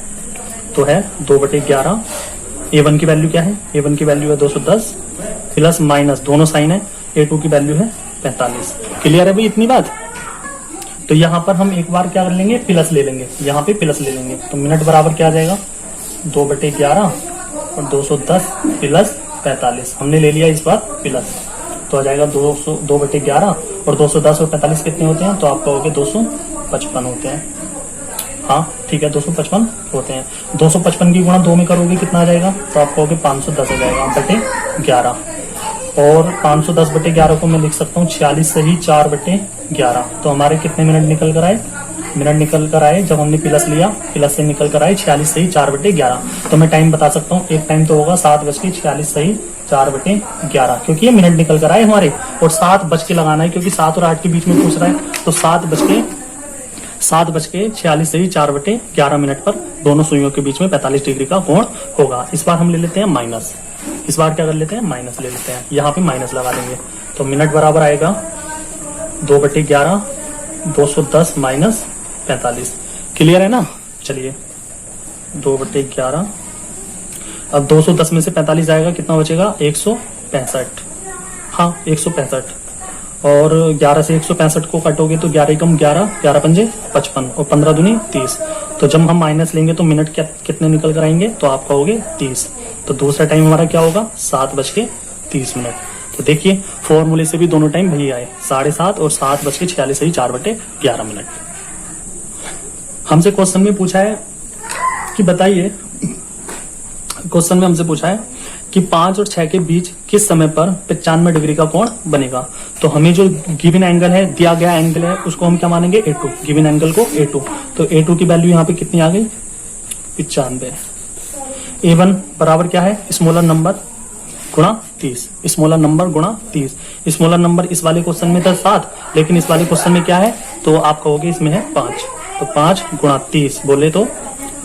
Speaker 1: तो है 2/11। A1 की वैल्यू क्या है? A1 की वैल्यू है 210 प्लस माइनस दोनों साइन है, A2 की वैल्यू है 45। क्लियर है भाई इतनी बात। तो यहाँ पर हम एक बार क्या कर लेंगे, प्लस ले लेंगे, यहाँ पे प्लस ले लेंगे। तो मिनट बराबर क्या आ जाएगा, 2/11 और 210 प्लस 45। हमने ले लिया इस बार प्लस, तो आ जाएगा 2/11 और 210 और 45 कितने होते हैं, तो आप कहोगे 255 होते हैं। हाँ ठीक है, 255 होते हैं। 255 की गुणा 2 में करोगे कितना आ जाएगा, तो आप कहोगे 510 हो जाएगा बटे 11। और 510/11 को मैं लिख सकता हूँ 46 सही 4/11। तो हमारे कितने मिनट निकल कर आए, मिनट निकल कर आए जब हमने प्लस लिया, प्लस से निकल कर आए 46 सही 4/11। तो मैं टाइम बता सकता हूँ, एक टाइम तो होगा 7:46 सही 4/11, क्योंकि ये मिनट निकल कर आए हमारे। और 7 बज के लगाना है, क्योंकि 7 और 8 के बीच में पूछ रहा है, तो 7:46 सही 4/11 मिनट पर दोनों सुइयों के बीच में 45 डिग्री का कोण होगा। इस बार हम ले लेते हैं माइनस, इस बार क्या कर लेते हैं, माइनस ले लेते हैं। यहाँ पे माइनस लगा देंगे, तो मिनट बराबर आएगा 2/11 210 माइनस 45। क्लियर है ना। चलिए 2/11, अब 210 में से 45 आएगा, कितना बचेगा, 165। हाँ 165, और 11 से 165 को काटोगे तो 11 कम 11, 11 पंजे 55 और 15 दूनी 30। तो जब हम माइनस लेंगे तो मिनट कितने निकल कर आएंगे, तो आप कहोगे 30। तो दूसरा टाइम हमारा क्या होगा, 7:30। तो देखिए फॉर्मूले से भी दोनों टाइम वही आए, 7:30 और 7:46 सही 4/11। हमसे क्वेश्चन में पूछा है कि बताइए, क्वेश्चन में हमसे पूछा है कि 5 और 6 के बीच किस समय पर 95 डिग्री का कोण बनेगा। तो हमें जो गिवन एंगल है, दिया गया एंगल है, उसको हम क्या मानेंगे, A2, गिवन एंगल को A2। तो A2 की वैल्यू यहाँ पे कितनी आ गई, 95। A1 बराबर क्या है, स्मॉलर नंबर गुणा 30, स्मॉलर नंबर गुणा 30। स्मॉलर नंबर इस वाले क्वेश्चन में था 7, लेकिन इस वाले क्वेश्चन में क्या है, तो आप कहोगे इसमें है 5। तो 5 गुणा 30 बोले तो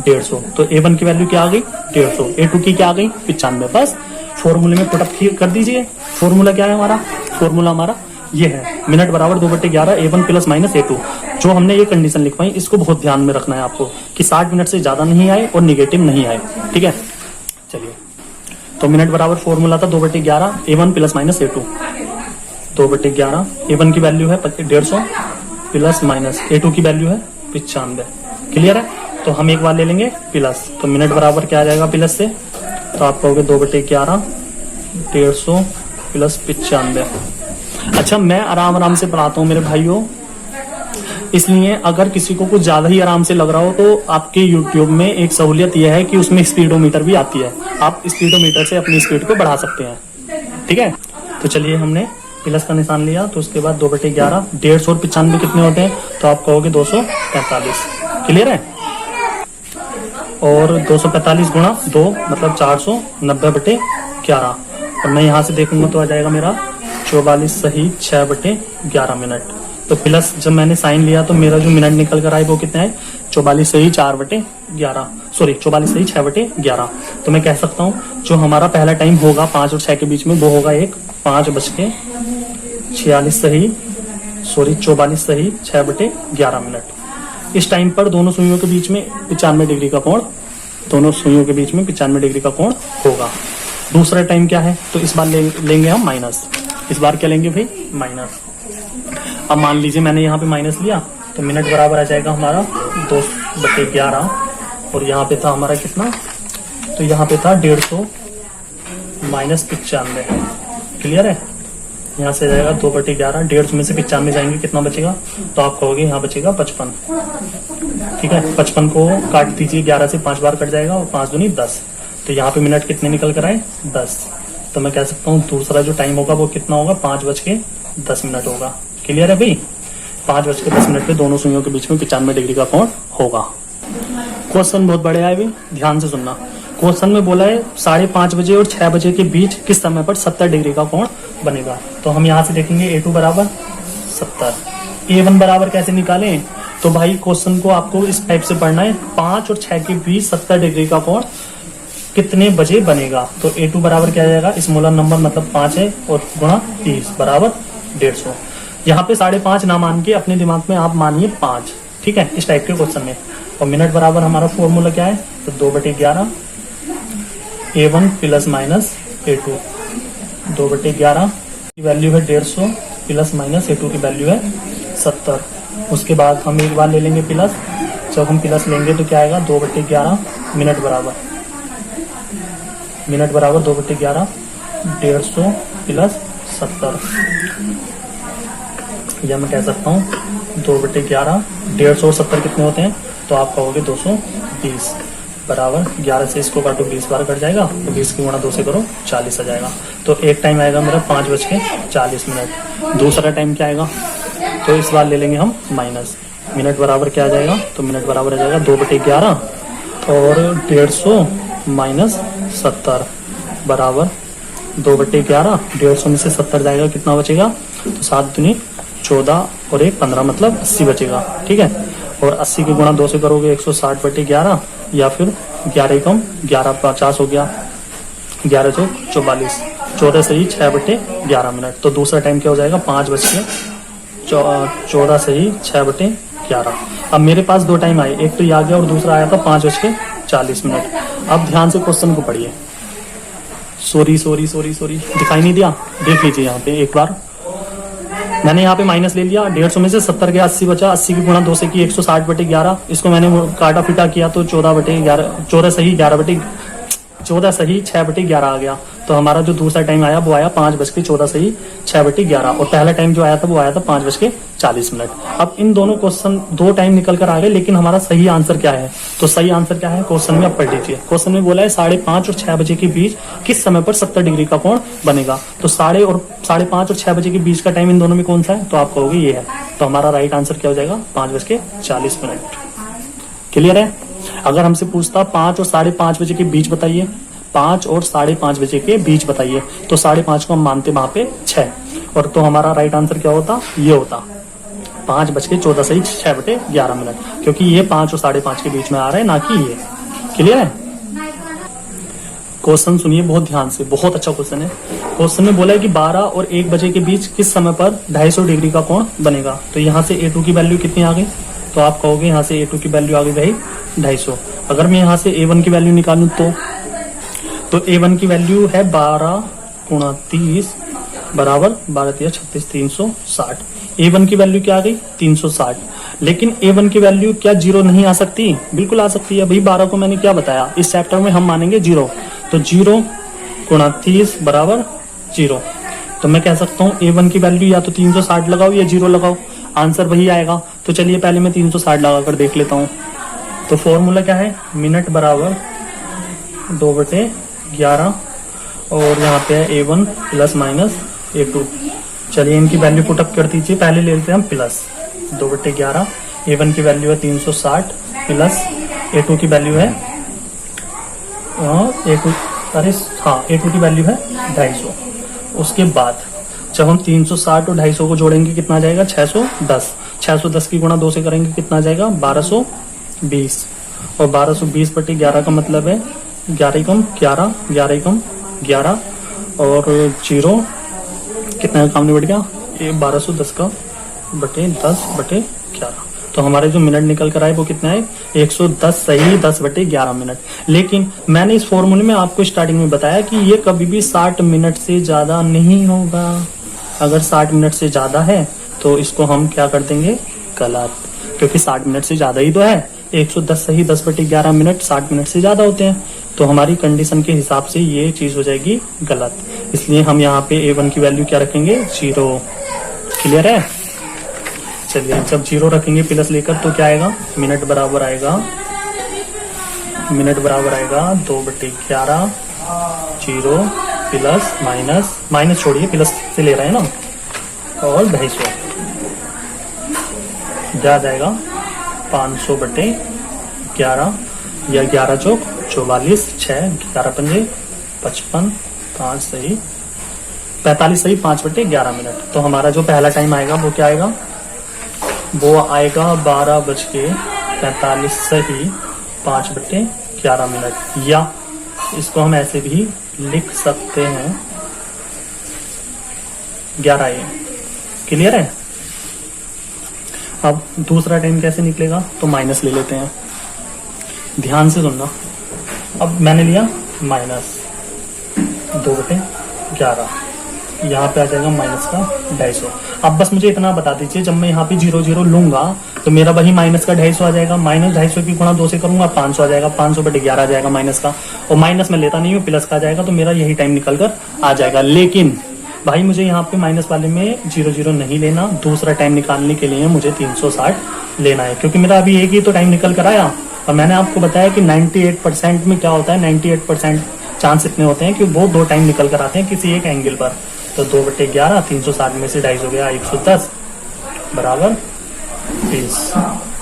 Speaker 1: 150। तो A1 की वैल्यू क्या आ गई, 150। A2 की क्या आ गई, 95। बस फॉर्मूले में पुटअप कर दीजिए। फॉर्मूला क्या है हमारा, फॉर्मूला हमारा ये है, मिनट बराबर 2/11 A1 प्लस माइनस A2। जो हमने ये कंडीशन लिखवाई, इसको बहुत ध्यान में रखना है आपको कि 60 मिनट से ज्यादा नहीं आए और निगेटिव नहीं आए। ठीक है, चलिए तो मिनट बराबर फॉर्मूला था 2/11 A1 plus minus A2। 2/11 A1 की वैल्यू है 150 प्लस माइनस A2 की वैल्यू है 95। क्लियर है। तो हम एक बार ले लेंगे प्लस, तो मिनट बराबर क्या आ जाएगा प्लस से, तो आप कहोगे 2/11 150 प्लस 95। अच्छा मैं आराम से पढ़ाता हूँ मेरे भाइयों, इसलिए अगर किसी को कुछ ज्यादा ही आराम से लग रहा हो तो आपके YouTube में एक सहूलियत यह है कि उसमें स्पीडोमीटर भी आती है, आप स्पीडोमीटर से अपनी स्पीड को बढ़ा सकते हैं। ठीक है, तो चलिए हमने प्लस का निशान लिया, तो उसके बाद 2/11 150 और 95 कितने होते हैं, तो आप कहोगे 245। क्लियर है। और 245 गुणा 2 मतलब 490/11, और मैं यहाँ से देखूंगा तो आ जाएगा मेरा 44 सही 6/11 मिनट। तो प्लस जब मैंने साइन लिया तो मेरा जो मिनट निकल कर आए वो कितने आए, 44 सही 4/11, सॉरी 44 सही 6/11। तो मैं कह सकता हूँ जो हमारा पहला टाइम होगा 5 और 6 के बीच में, वो होगा एक 5:46 सही, सॉरी 44 सही 6/11 मिनट। इस टाइम पर दोनों सुइयों के बीच में 95 डिग्री का कोण, दोनों सुइयों के बीच में 95 डिग्री का कोण होगा। दूसरा टाइम क्या है, तो इस बार लेंगे हम माइनस। इस बार क्या लेंगे भाई, माइनस। अब मान लीजिए मैंने यहाँ पे माइनस लिया, तो मिनट बराबर आ जाएगा हमारा 2/11, और यहाँ पे था हमारा कितना, तो यहाँ पे था 150 माइनस 95। क्लियर है। यहाँ से जाएगा 2/11, 150 में से 95 जाएंगे, कितना बचेगा, तो आप कहोगे यहाँ बचेगा 55। ठीक है, 55 को काट दीजिए, 11 से 5 बार कट जाएगा, और 5 दूनी 10। तो यहाँ पे मिनट कितने निकल कर आए, 10। तो मैं कह सकता हूँ दूसरा जो टाइम होगा वो कितना होगा, 5:10 होगा। क्लियर है भाई। 5:10 पे दोनों सुइयों के बीच में 95 डिग्री का कोण होगा। क्वेश्चन बहुत बढ़िया है भाई, ध्यान से सुनना। क्वेश्चन में बोला है 5:30 बजे और 6 बजे के बीच किस समय पर 70 डिग्री का कोण बनेगा। तो हम यहाँ से देखेंगे A2 बराबर 70, A1 बराबर कैसे निकालें, तो भाई क्वेश्चन को आपको इस टाइप से पढ़ना है, 5 और 6 के बीच 70 डिग्री का कोण कितने बजे बनेगा। तो A2 बराबर क्या आ जाएगा, स्मॉलर नंबर मतलब 5 है, और गुणा 30 बराबर 150। यहाँ पे 5.5 ना मान के अपने दिमाग में आप मानिए 5। ठीक है, इस टाइप के क्वेश्चन में। और मिनट बराबर हमारा फॉर्मूला क्या है, तो 2/11 A1 प्लस माइनस A2, 2/11 की वैल्यू है 150 प्लस माइनस A2 की वैल्यू है 70। उसके बाद हम एक बार ले लेंगे प्लस, जब हम प्लस लेंगे तो क्या आएगा 2/11 मिनट बराबर 2/11 150 प्लस 70, या मैं कह सकता हूँ 2/11 150 और 70 कितने होते हैं, तो आप कहोगे 220 बराबर 11 से इसको काटो 20 बार कट जाएगा, तो 20 की गुणा 2 से करो 40 आ जाएगा। तो एक टाइम आएगा मेरा 5:40। दूसरा टाइम क्या आएगा, तो इस बार ले लेंगे हम माइनस, मिनट बराबर क्या आ जाएगा, तो मिनट बराबर आ जाएगा 2/11 और 150 माइनस 70 बराबर 2/11। 150 में से 70 जाएगा, कितना बचेगा, तो 7 दूनी 14 और 1 15 मतलब 80 बचेगा। ठीक है, और 80 की गुणा 2 से करोगे 160/11, या फिर 11 कम 11 50 हो गया, 11 चौक 44, 14 सही 6/11 मिनट। तो दूसरा टाइम क्या हो जाएगा 5:14 सही 6/11। अब मेरे पास दो टाइम आए, एक तो ये आ गया और दूसरा आया था 5:40 मिनट। अब ध्यान से क्वेश्चन को पढ़िए। सॉरी दिखाई नहीं दिया, देख लीजिए यहाँ पे एक बार। मैंने यहाँ पे माइनस ले लिया, 150 में से 70 गया, 80 बचा, 80 की गुणा 2 से की 160/11। इसको मैंने काटा पिटा किया तो 14 सही 6/11 आ गया। तो हमारा जो दूसरा टाइम आया वो आया 5:14 सही 6/11, और पहला टाइम जो आया था वो आया था 5:40 मिनट। अब इन दोनों क्वेश्चन दो टाइम निकल कर आ गए, लेकिन हमारा सही आंसर क्या है, तो सही आंसर क्या है क्वेश्चन में आप पढ़ लीजिए। क्वेश्चन में बोला है 5:30 और 6 बजे के बीच किस समय पर 70 डिग्री का कोण बनेगा। तो 5:30 और 6 बजे के बीच का टाइम इन दोनों में कौन सा है, तो आप कहोगे ये है। तो हमारा राइट आंसर क्या हो जाएगा 5:40। क्लियर है। अगर हमसे पूछता 5 और 5:30 बजे के बीच बताइए, 5 और 5:30 बजे के बीच बताइए, तो 5:30 को हम मानते वहां पे 6, और तो हमारा राइट आंसर क्या होता, ये होता 5:14 सही 6/11 मिनट, क्योंकि ये 5 और 5:30 के बीच में आ रहा है, ना कि ये। क्लियर है। क्वेश्चन सुनिए बहुत ध्यान से, बहुत अच्छा क्वेश्चन है। क्वेश्चन में बोला है कि 12 और 1 बजे के बीच किस समय पर 250 डिग्री का कोण बनेगा। तो यहाँ से A2 की वैल्यू कितनी आ गई, तो आप कहोगे यहाँ से A2 की वैल्यू आ गई भाई 250। अगर मैं यहाँ से A1 की वैल्यू निकालूं तो A1 की वैल्यू है 12 × 30 बराबर 12 × 36 360। A1 की वैल्यू क्या आ गई 360। लेकिन A1 की वैल्यू क्या 0 नहीं आ सकती, बिल्कुल आ सकती है भाई। 12 को मैंने क्या बताया, इस चैप्टर में हम मानेंगे 0, तो 0 × 30 बराबर 0। तो मैं कह सकता हूँ A1 की वैल्यू या तो 360 लगाओ या 0 लगाओ, आंसर वही आएगा। तो चलिए पहले मैं 360 लगा कर देख लेता हूँ। तो फॉर्मूला क्या है, मिनट बराबर 2/11 और यहाँ पे है A1 प्लस माइनस A2। चलिए इनकी वैल्यू पुट अप कर दीजिए। पहले ले लेते हैं हम प्लस 2/11, A1 की वैल्यू है 360 प्लस A2 की वैल्यू है A2 की वैल्यू है 250। उसके बाद जब हम 360 और 250 को जोड़ेंगे कितना आ जाएगा 610। 610 की गुणा 2 से करेंगे कितना आ जाएगा 1220, और 1220/11 का मतलब है 11 कम 11, 11 कम 11, और 0 कितना काम नहीं बढ़ गया, 1210 का बटे 10/11। तो हमारे जो मिनट निकल कर आए वो कितना है 110 सही 10/11 मिनट। लेकिन मैंने इस फॉर्मूले में आपको स्टार्टिंग में बताया कि ये कभी भी 60 मिनट से ज्यादा नहीं होगा। अगर 60 मिनट से ज्यादा है तो इसको हम क्या कर देंगे गलत, क्योंकि 60 मिनट से ज्यादा ही तो है। 110 सही 10/11 मिनट 60 मिनट से ज्यादा होते हैं, तो हमारी कंडीशन के हिसाब से ये चीज हो जाएगी गलत। इसलिए हम यहाँ पे A1 की वैल्यू क्या रखेंगे 0। क्लियर है। चलिए जब 0 रखेंगे प्लस लेकर तो क्या आएगा, मिनट बराबर आएगा 2/11 0 प्लस माइनस छोड़िए, प्लस से ले रहे हैं ना, और 250 क्या जाएगा 500/11, या 11 चौक 44, 6 11 पंजे 55, 5 सही 45 सही 5/11 मिनट। तो हमारा जो पहला टाइम आएगा वो क्या आएगा, वो आएगा 12:45 सही 5/11 मिनट, या इसको हम ऐसे भी लिख सकते हैं 11 AM। क्लियर है। अब दूसरा टाइम कैसे निकलेगा, तो माइनस ले लेते हैं, ध्यान से सुनना। अब मैंने लिया -2/11, यहाँ पे आ जाएगा माइनस का 250। अब बस मुझे इतना बता दीजिए, जब मैं यहाँ पे 0 0 लूंगा तो मेरा वही माइनस का 250 आ जाएगा। माइनस 250 की गुणा 2 से करूंगा 500 आ जाएगा। 500/11 आ जाएगा माइनस का, और माइनस में लेता नहीं हूँ, प्लस का आ जाएगा, तो मेरा यही टाइम निकल कर आ जाएगा। लेकिन भाई मुझे यहाँ पे माइनस वाले में 0 0 नहीं लेना, दूसरा टाइम निकालने के लिए मुझे 360 लेना है, क्योंकि मेरा अभी एक ही तो टाइम निकल कर आया। और मैंने आपको बताया कि 98% में क्या होता है, 98% चांस इतने होते हैं कि वो 2 टाइम निकल कर आते हैं किसी एक एंगल पर। तो 2/11, 360 में से 250 हो गया 110 बराबर 20।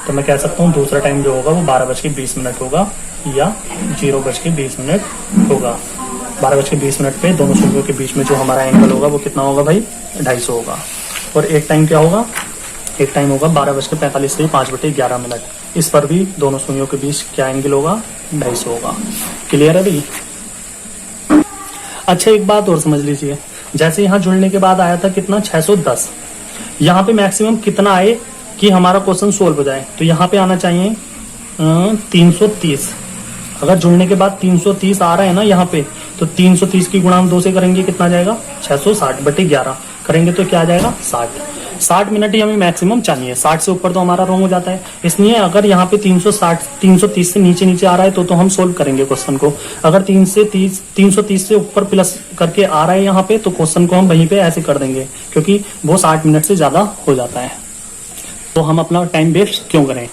Speaker 1: तो मैं कह सकता हूँ दूसरा टाइम जो होगा वो 12:20 होगा, या 0:20 होगा। 12:20 पे दोनों सुइयों के बीच में जो हमारा एंगल होगा वो कितना होगा भाई, 250 होगा। और एक टाइम क्या होगा, एक टाइम होगा 12:45 से 5/11। इस पर भी दोनों सुइयों के बीच क्या एंगल होगा, 250 होगा। क्लियर है भाई? अच्छा एक बात और समझ लीजिए, जैसे यहाँ जुड़ने के बाद आया था कितना, 610। यहाँ पे मैक्सिमम कितना आए कि हमारा क्वेश्चन सोल्व हो जाए, तो यहाँ पे आना चाहिए 330। अगर जुड़ने के बाद 330 आ रहा है ना यहाँ पे, तो 330 की गुणा हम 2 से करेंगे, कितना आ जाएगा, 660/11 करेंगे तो क्या आ जाएगा, 60 मिनट ही हमें मैक्सिमम चाहिए। 60 से ऊपर तो हमारा रॉन्ग हो जाता है। इसलिए अगर यहाँ पे 330 से नीचे आ रहा है तो हम सोल्व करेंगे क्वेश्चन को। अगर 330 से ऊपर प्लस करके आ रहा है यहाँ पे, तो क्वेश्चन को हम वहीं पे ऐसे कर देंगे, क्योंकि वो 60 मिनट से ज्यादा हो जाता है। तो हम अपना टाइम वेस्ट क्यों करें।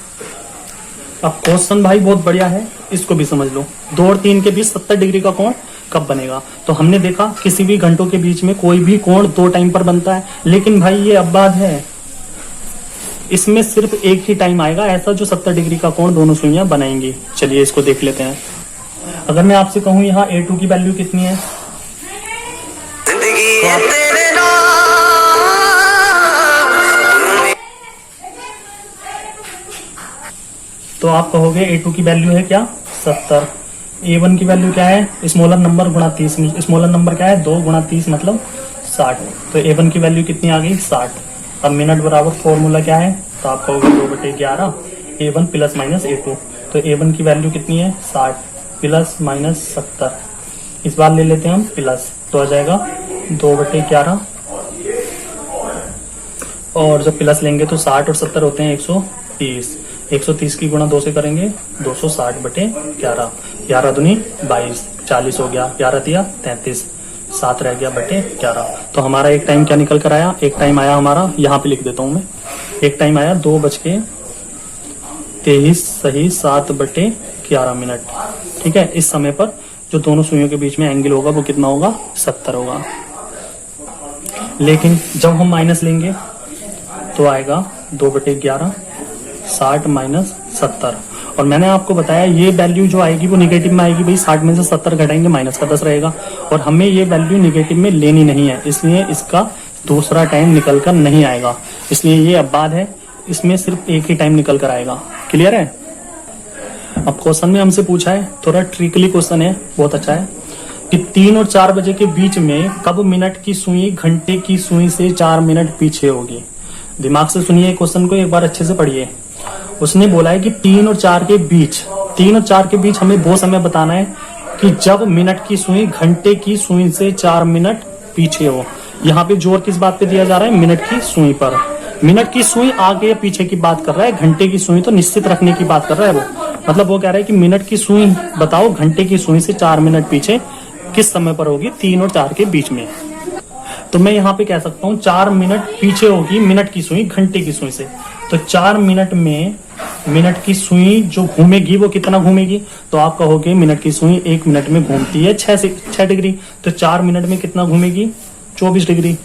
Speaker 1: अब क्वेश्चन भाई बहुत बढ़िया है, इसको भी समझ लो। 2 और 3 के बीच 70 डिग्री का कोण कब बनेगा। तो हमने देखा किसी भी घंटों के बीच में कोई भी कोण 2 टाइम पर बनता है, लेकिन भाई ये अपवाद है, इसमें सिर्फ एक ही टाइम आएगा ऐसा जो 70 डिग्री का कोण दोनों सुइयां बनाएंगी। चलिए इसको देख लेते हैं। अगर मैं आपसे कहूं यहाँ A2 की वैल्यू कितनी है, तो आप कहोगे A2 की वैल्यू है क्या, 70। A1 की वैल्यू क्या है, स्मॉलर नंबर गुणा 30। स्मॉलर नंबर क्या है, 2 गुणा 30 मतलब 60। तो A1 की वैल्यू कितनी आ गई, 60। अब मिनट बराबर फॉर्मूला क्या है, तो आप कहोगे 2/11 A1 प्लस माइनस A2। तो A1 की वैल्यू कितनी है, 60 प्लस माइनस 70। इस बार ले लेते हैं हम प्लस, तो आ जाएगा 2/11, और जब प्लस लेंगे तो 60 और 70 होते हैं 130। 130 की गुणा 2 से करेंगे 260/11। 11 दूनी 22, 40 हो गया, 11 दिया 33, 7 रह गया बटे 11। तो हमारा एक टाइम क्या निकल कर आया, एक टाइम आया हमारा, यहाँ पे लिख देता हूं मैं, एक टाइम आया 2:23 सही 7/11। ठीक है, इस समय पर जो दोनों सुइयों के बीच में एंगल होगा वो कितना होगा, 70 होगा। लेकिन जब हम माइनस लेंगे तो आएगा 2/11, 60 माइनस 70। और मैंने आपको बताया ये वैल्यू जो आएगी वो निगेटिव में आएगी भाई, 60 में से 70 घटाएंगे माइनस का 10 रहेगा, और हमें ये वैल्यू निगेटिव में लेनी नहीं है, इसलिए इसका दूसरा टाइम निकल कर नहीं आएगा। इसलिए ये अपवाद है, इसमें सिर्फ एक ही टाइम निकल कर आएगा। क्लियर है? अब क्वेश्चन में हमसे पूछा है, थोड़ा ट्रिकली क्वेश्चन है, बहुत अच्छा है, कि 3 और 4 बजे के बीच में कब मिनट की सुई घंटे की सुई से 4 मिनट पीछे होगी। दिमाग से सुनिए क्वेश्चन को, एक बार अच्छे से पढ़िए। उसने बोला है कि 3 और 4 के बीच, 3 और 4 के बीच हमें वो समय बताना है कि जब मिनट की सुई घंटे की सुई से 4 मिनट पीछे हो। यहाँ पे जोर किस बात पे दिया जा रहा है, मिनट की सुई पर। मिनट की सुई आगे या पीछे की बात कर रहा है, घंटे की सुई तो निश्चित रखने की बात कर रहा है वो। मतलब वो कह रहा है कि मिनट की सुई बताओ घंटे की सुई से 4 मिनट पीछे किस समय पर होगी, 3 और 4 के बीच में। तो मैं यहाँ पे कह सकता हूँ 4 मिनट पीछे होगी मिनट की सुई घंटे की सुई से। तो 4 मिनट में मिनट की सुई जो घूमेगी वो कितना घूमेगी, तो आप कहोगे मिनट की सुई 1 मिनट में घूमती है 6 डिग्री, तो 4 मिनट में कितना घूमेगी, 24 डिग्री।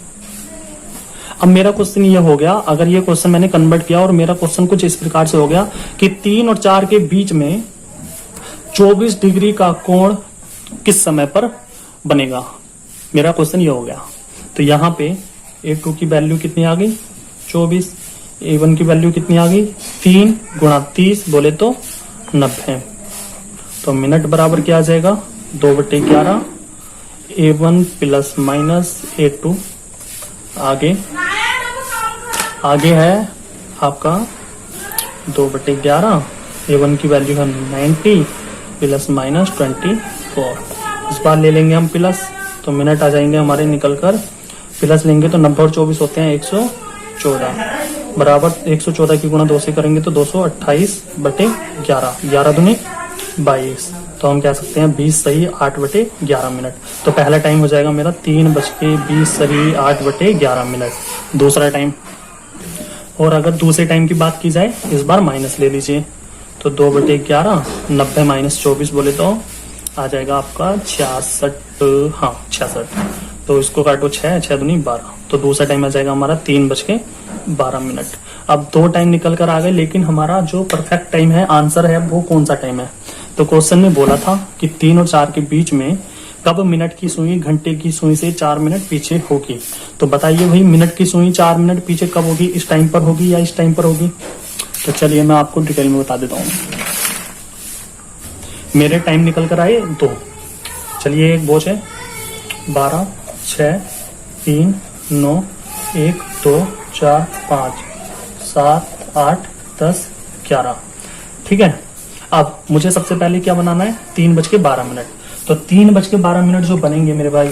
Speaker 1: अब मेरा क्वेश्चन ये हो गया, अगर ये क्वेश्चन मैंने कन्वर्ट किया और मेरा क्वेश्चन कुछ इस प्रकार से हो गया कि 3 और 4 के बीच में 24 डिग्री का कोण किस समय पर बनेगा, मेरा क्वेश्चन ये हो गया। तो यहाँ पे A2 की वैल्यू कितनी आ गई, 24। A1 की वैल्यू कितनी आ गई, 3 गुणा 30 बोले तो 90। तो मिनट बराबर क्या आ जाएगा, 2/11 A1 प्लस माइनस A2। आगे है आपका 2/11, A1 की वैल्यू है 90 प्लस माइनस 24। इस बार ले लेंगे हम प्लस, तो मिनट आ जाएंगे हमारे निकल कर प्लस लेंगे तो 90 और 24 होते हैं 114 बराबर 114 की गुणा 2 से करेंगे तो 228/11, 11 दूनी 22। तो हम कह सकते हैं 20 सही 8/11 मिनट। तो पहला टाइम हो जाएगा मेरा 3:20 सही 8/11 मिनट। दूसरा टाइम, और अगर दूसरे टाइम की बात की जाए इस बार माइनस ले लीजिए, तो 2/11 90 - 24 बोले तो आ जाएगा आपका 66। हाँ 66। तो इसको काटो 6 दूनी 12। तो दूसरा टाइम आ जाएगा हमारा 3:12 मिनट। अब दो टाइम निकल कर आ गए, लेकिन हमारा जो परफेक्ट टाइम है, आंसर है, वो कौन सा टाइम है? तो क्वेश्चन में बोला था कि 3 और 4 के बीच में कब मिनट की सुई घंटे की सुई से 4 मिनट पीछे होगी। तो बताइए भाई, मिनट की सुई 4 मिनट पीछे कब होगी? इस टाइम पर होगी या इस टाइम पर होगी? तो चलिए मैं आपको डिटेल में बता देता हूँ। मेरे टाइम निकल कर आए 2। चलिए एक बोझ है 12, 6, 3, 9, 1, 2, 4, 5, 7, 8, 10, 11। ठीक है। अब मुझे सबसे पहले क्या बनाना है? 3:12 मिनट। तो 3:12 मिनट जो बनेंगे मेरे भाई,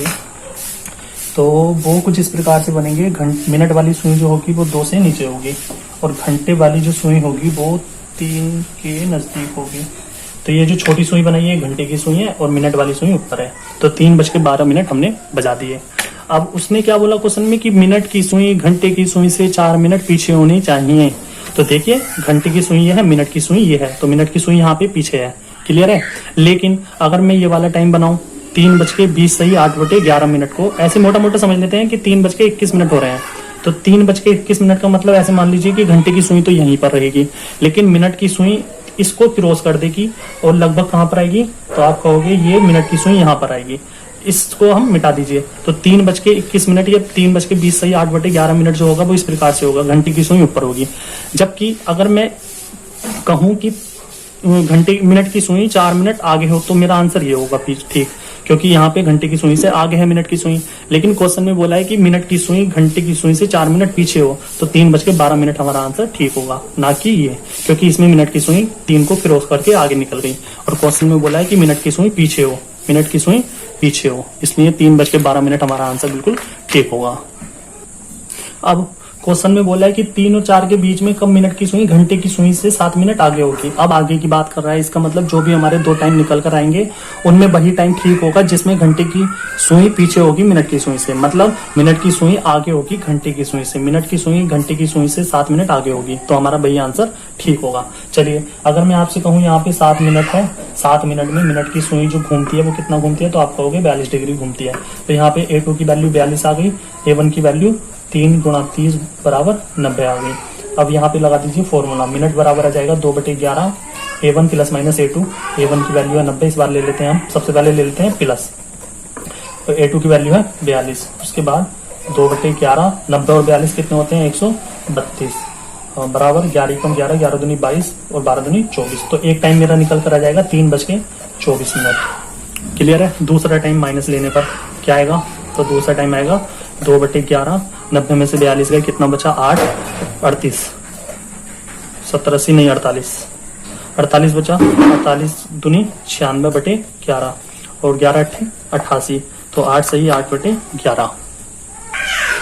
Speaker 1: तो वो कुछ इस प्रकार से बनेंगे। मिनट वाली सुई जो होगी वो 2 से नीचे होगी, और घंटे वाली जो सुई होगी वो 3 के नजदीक होगी। तो ये जो छोटी सुई बनाई है घंटे की सुई है, और मिनट वाली सुई ऊपर है। तो 3:12 मिनट हमने बजा दिए। अब उसने क्या बोला क्वेश्चन में कि मिनट की सुई घंटे की सुई से 4 मिनट पीछे होनी चाहिए। तो देखिए, घंटे की सुई ये है, मिनट की सुई ये है, तो मिनट की सुई यहाँ पे पीछे है। क्लियर है। लेकिन अगर मैं ये वाला टाइम बनाऊं 3:20 सही 8/11 मिनट को, ऐसे मोटा मोटा समझ लेते हैं कि 3:21 मिनट हो रहे हैं। तो 3:21 मिनट का मतलब ऐसे मान लीजिए कि घंटे की सुई तो यहीं पर रहेगी, लेकिन मिनट की सुई इसको क्रॉस कर देगी और लगभग कहाँ पर आएगी? तो आप कहोगे ये मिनट की सुई यहाँ पर आएगी। इसको हम मिटा दीजिए। तो 3:21 मिनट या 3:20 सही 8/11 मिनट जो होगा वो इस प्रकार से होगा, घंटे की सुई ऊपर होगी। जबकि अगर मैं कहूं कि घंटे मिनट की सुई 4 मिनट आगे हो, तो मेरा आंसर ये होगा ठीक, क्योंकि यहाँ पे घंटे की सुई से आगे है मिनट की सुई। लेकिन क्वेश्चन में बोला है कि मिनट की सुई घंटे की सुई से 4 मिनट पीछे हो, तो 3:12 मिनट हमारा आंसर ठीक होगा, ना कि ये, क्योंकि इसमें मिनट की सुई 3 को क्रॉस करके आगे निकल गई, और क्वेश्चन में बोला है कि मिनट की सुई पीछे हो, मिनट की सुई पीछे हो, इसलिए 3:12 मिनट हमारा आंसर बिल्कुल ठीक होगा। अब क्वेश्चन में बोला है कि 3 और 4 के बीच में कब मिनट की सुई घंटे की सुई से 7 मिनट आगे होगी। अब आगे की बात कर रहा है, इसका मतलब जो भी हमारे दो टाइम निकल कर आएंगे उनमें वही टाइम ठीक होगा जिसमें घंटे की सुई पीछे होगी मिनट की सुई से। मतलब मिनट की सुई आगे होगी घंटे की सुई से, मिनट की सुई घंटे की सुई से 7 मिनट आगे होगी, तो हमारा वही आंसर ठीक होगा। चलिए, अगर मैं आपसे कहूँ यहाँ पे 7 मिनट है, 7 मिनट में मिनट की सुई जो घूमती है वो कितना घूमती है? तो आप कहोगे 42 डिग्री घूमती है। तो यहाँ पे A2 की वैल्यू 42 आ गई, A1 की वैल्यू 3 × 30 बराबर 90 आ गई। अब यहाँ पे लगा दीजिए फॉर्मूला, मिनट बराबर आ जाएगा 2/11 A1 ± A2। A1 की वैल्यू है 90, इस बार ले लेते हैं हम, सबसे पहले ले लेते हैं प्लस। तो A2 की वैल्यू है 42, उसके बाद 2/11, 90 और 42 कितने होते हैं? 132 बराबर 11 × 11, 11 दूनी 22 और 12 दूनी 24। तो एक टाइम मेरा निकल कर आ जाएगा 3:24 मिनट। क्लियर है। दूसरा टाइम माइनस लेने पर क्या आएगा? तो दूसरा टाइम आएगा 2/11, 90 में से 42 गए, कितना बचा? 8, 38, 70, 80 नहीं 48, 48 बचा। 48 दूनी 96/11 और 11 × 8 = 88, तो 8 सही 8/11।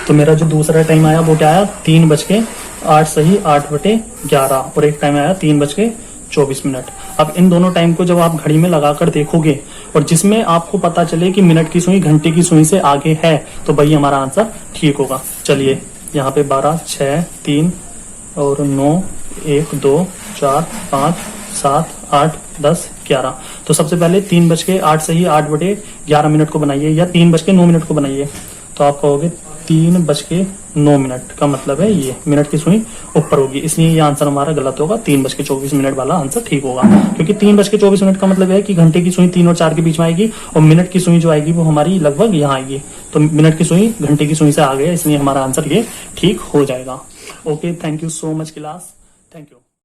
Speaker 1: तो मेरा जो दूसरा टाइम आया वो क्या आया? 3:08 सही 8/11, और एक टाइम आया 3:24 मिनट। अब इन दोनों टाइम को जब आप घड़ी में लगाकर देखोगे और जिसमें आपको पता चले कि मिनट की सुई घंटे की सुई से आगे है, तो वही हमारा आंसर ठीक होगा। चलिए, यहाँ पे 12, 6, 3 और 9, 1, 2, 4, 5, 7, 8, 10, 11। तो सबसे पहले 3:08 सही 8/11 मिनट को बनाइए, या 3:09 मिनट को बनाइए। तो आप कहोगे 3:09 मिनट का मतलब है ये मिनट की सुई ऊपर होगी, इसलिए ये आंसर हमारा गलत होगा। 3:24 मिनट वाला आंसर ठीक होगा, क्योंकि 3:24 मिनट का मतलब है कि घंटे की सुई 3 और 4 के बीच में आएगी, और मिनट की सुई जो आएगी वो हमारी लगभग यहाँ आएगी। तो मिनट की सुई घंटे की सुई से आ गया, इसलिए हमारा आंसर ये ठीक हो जाएगा। Okay, thank you so much class, thank you.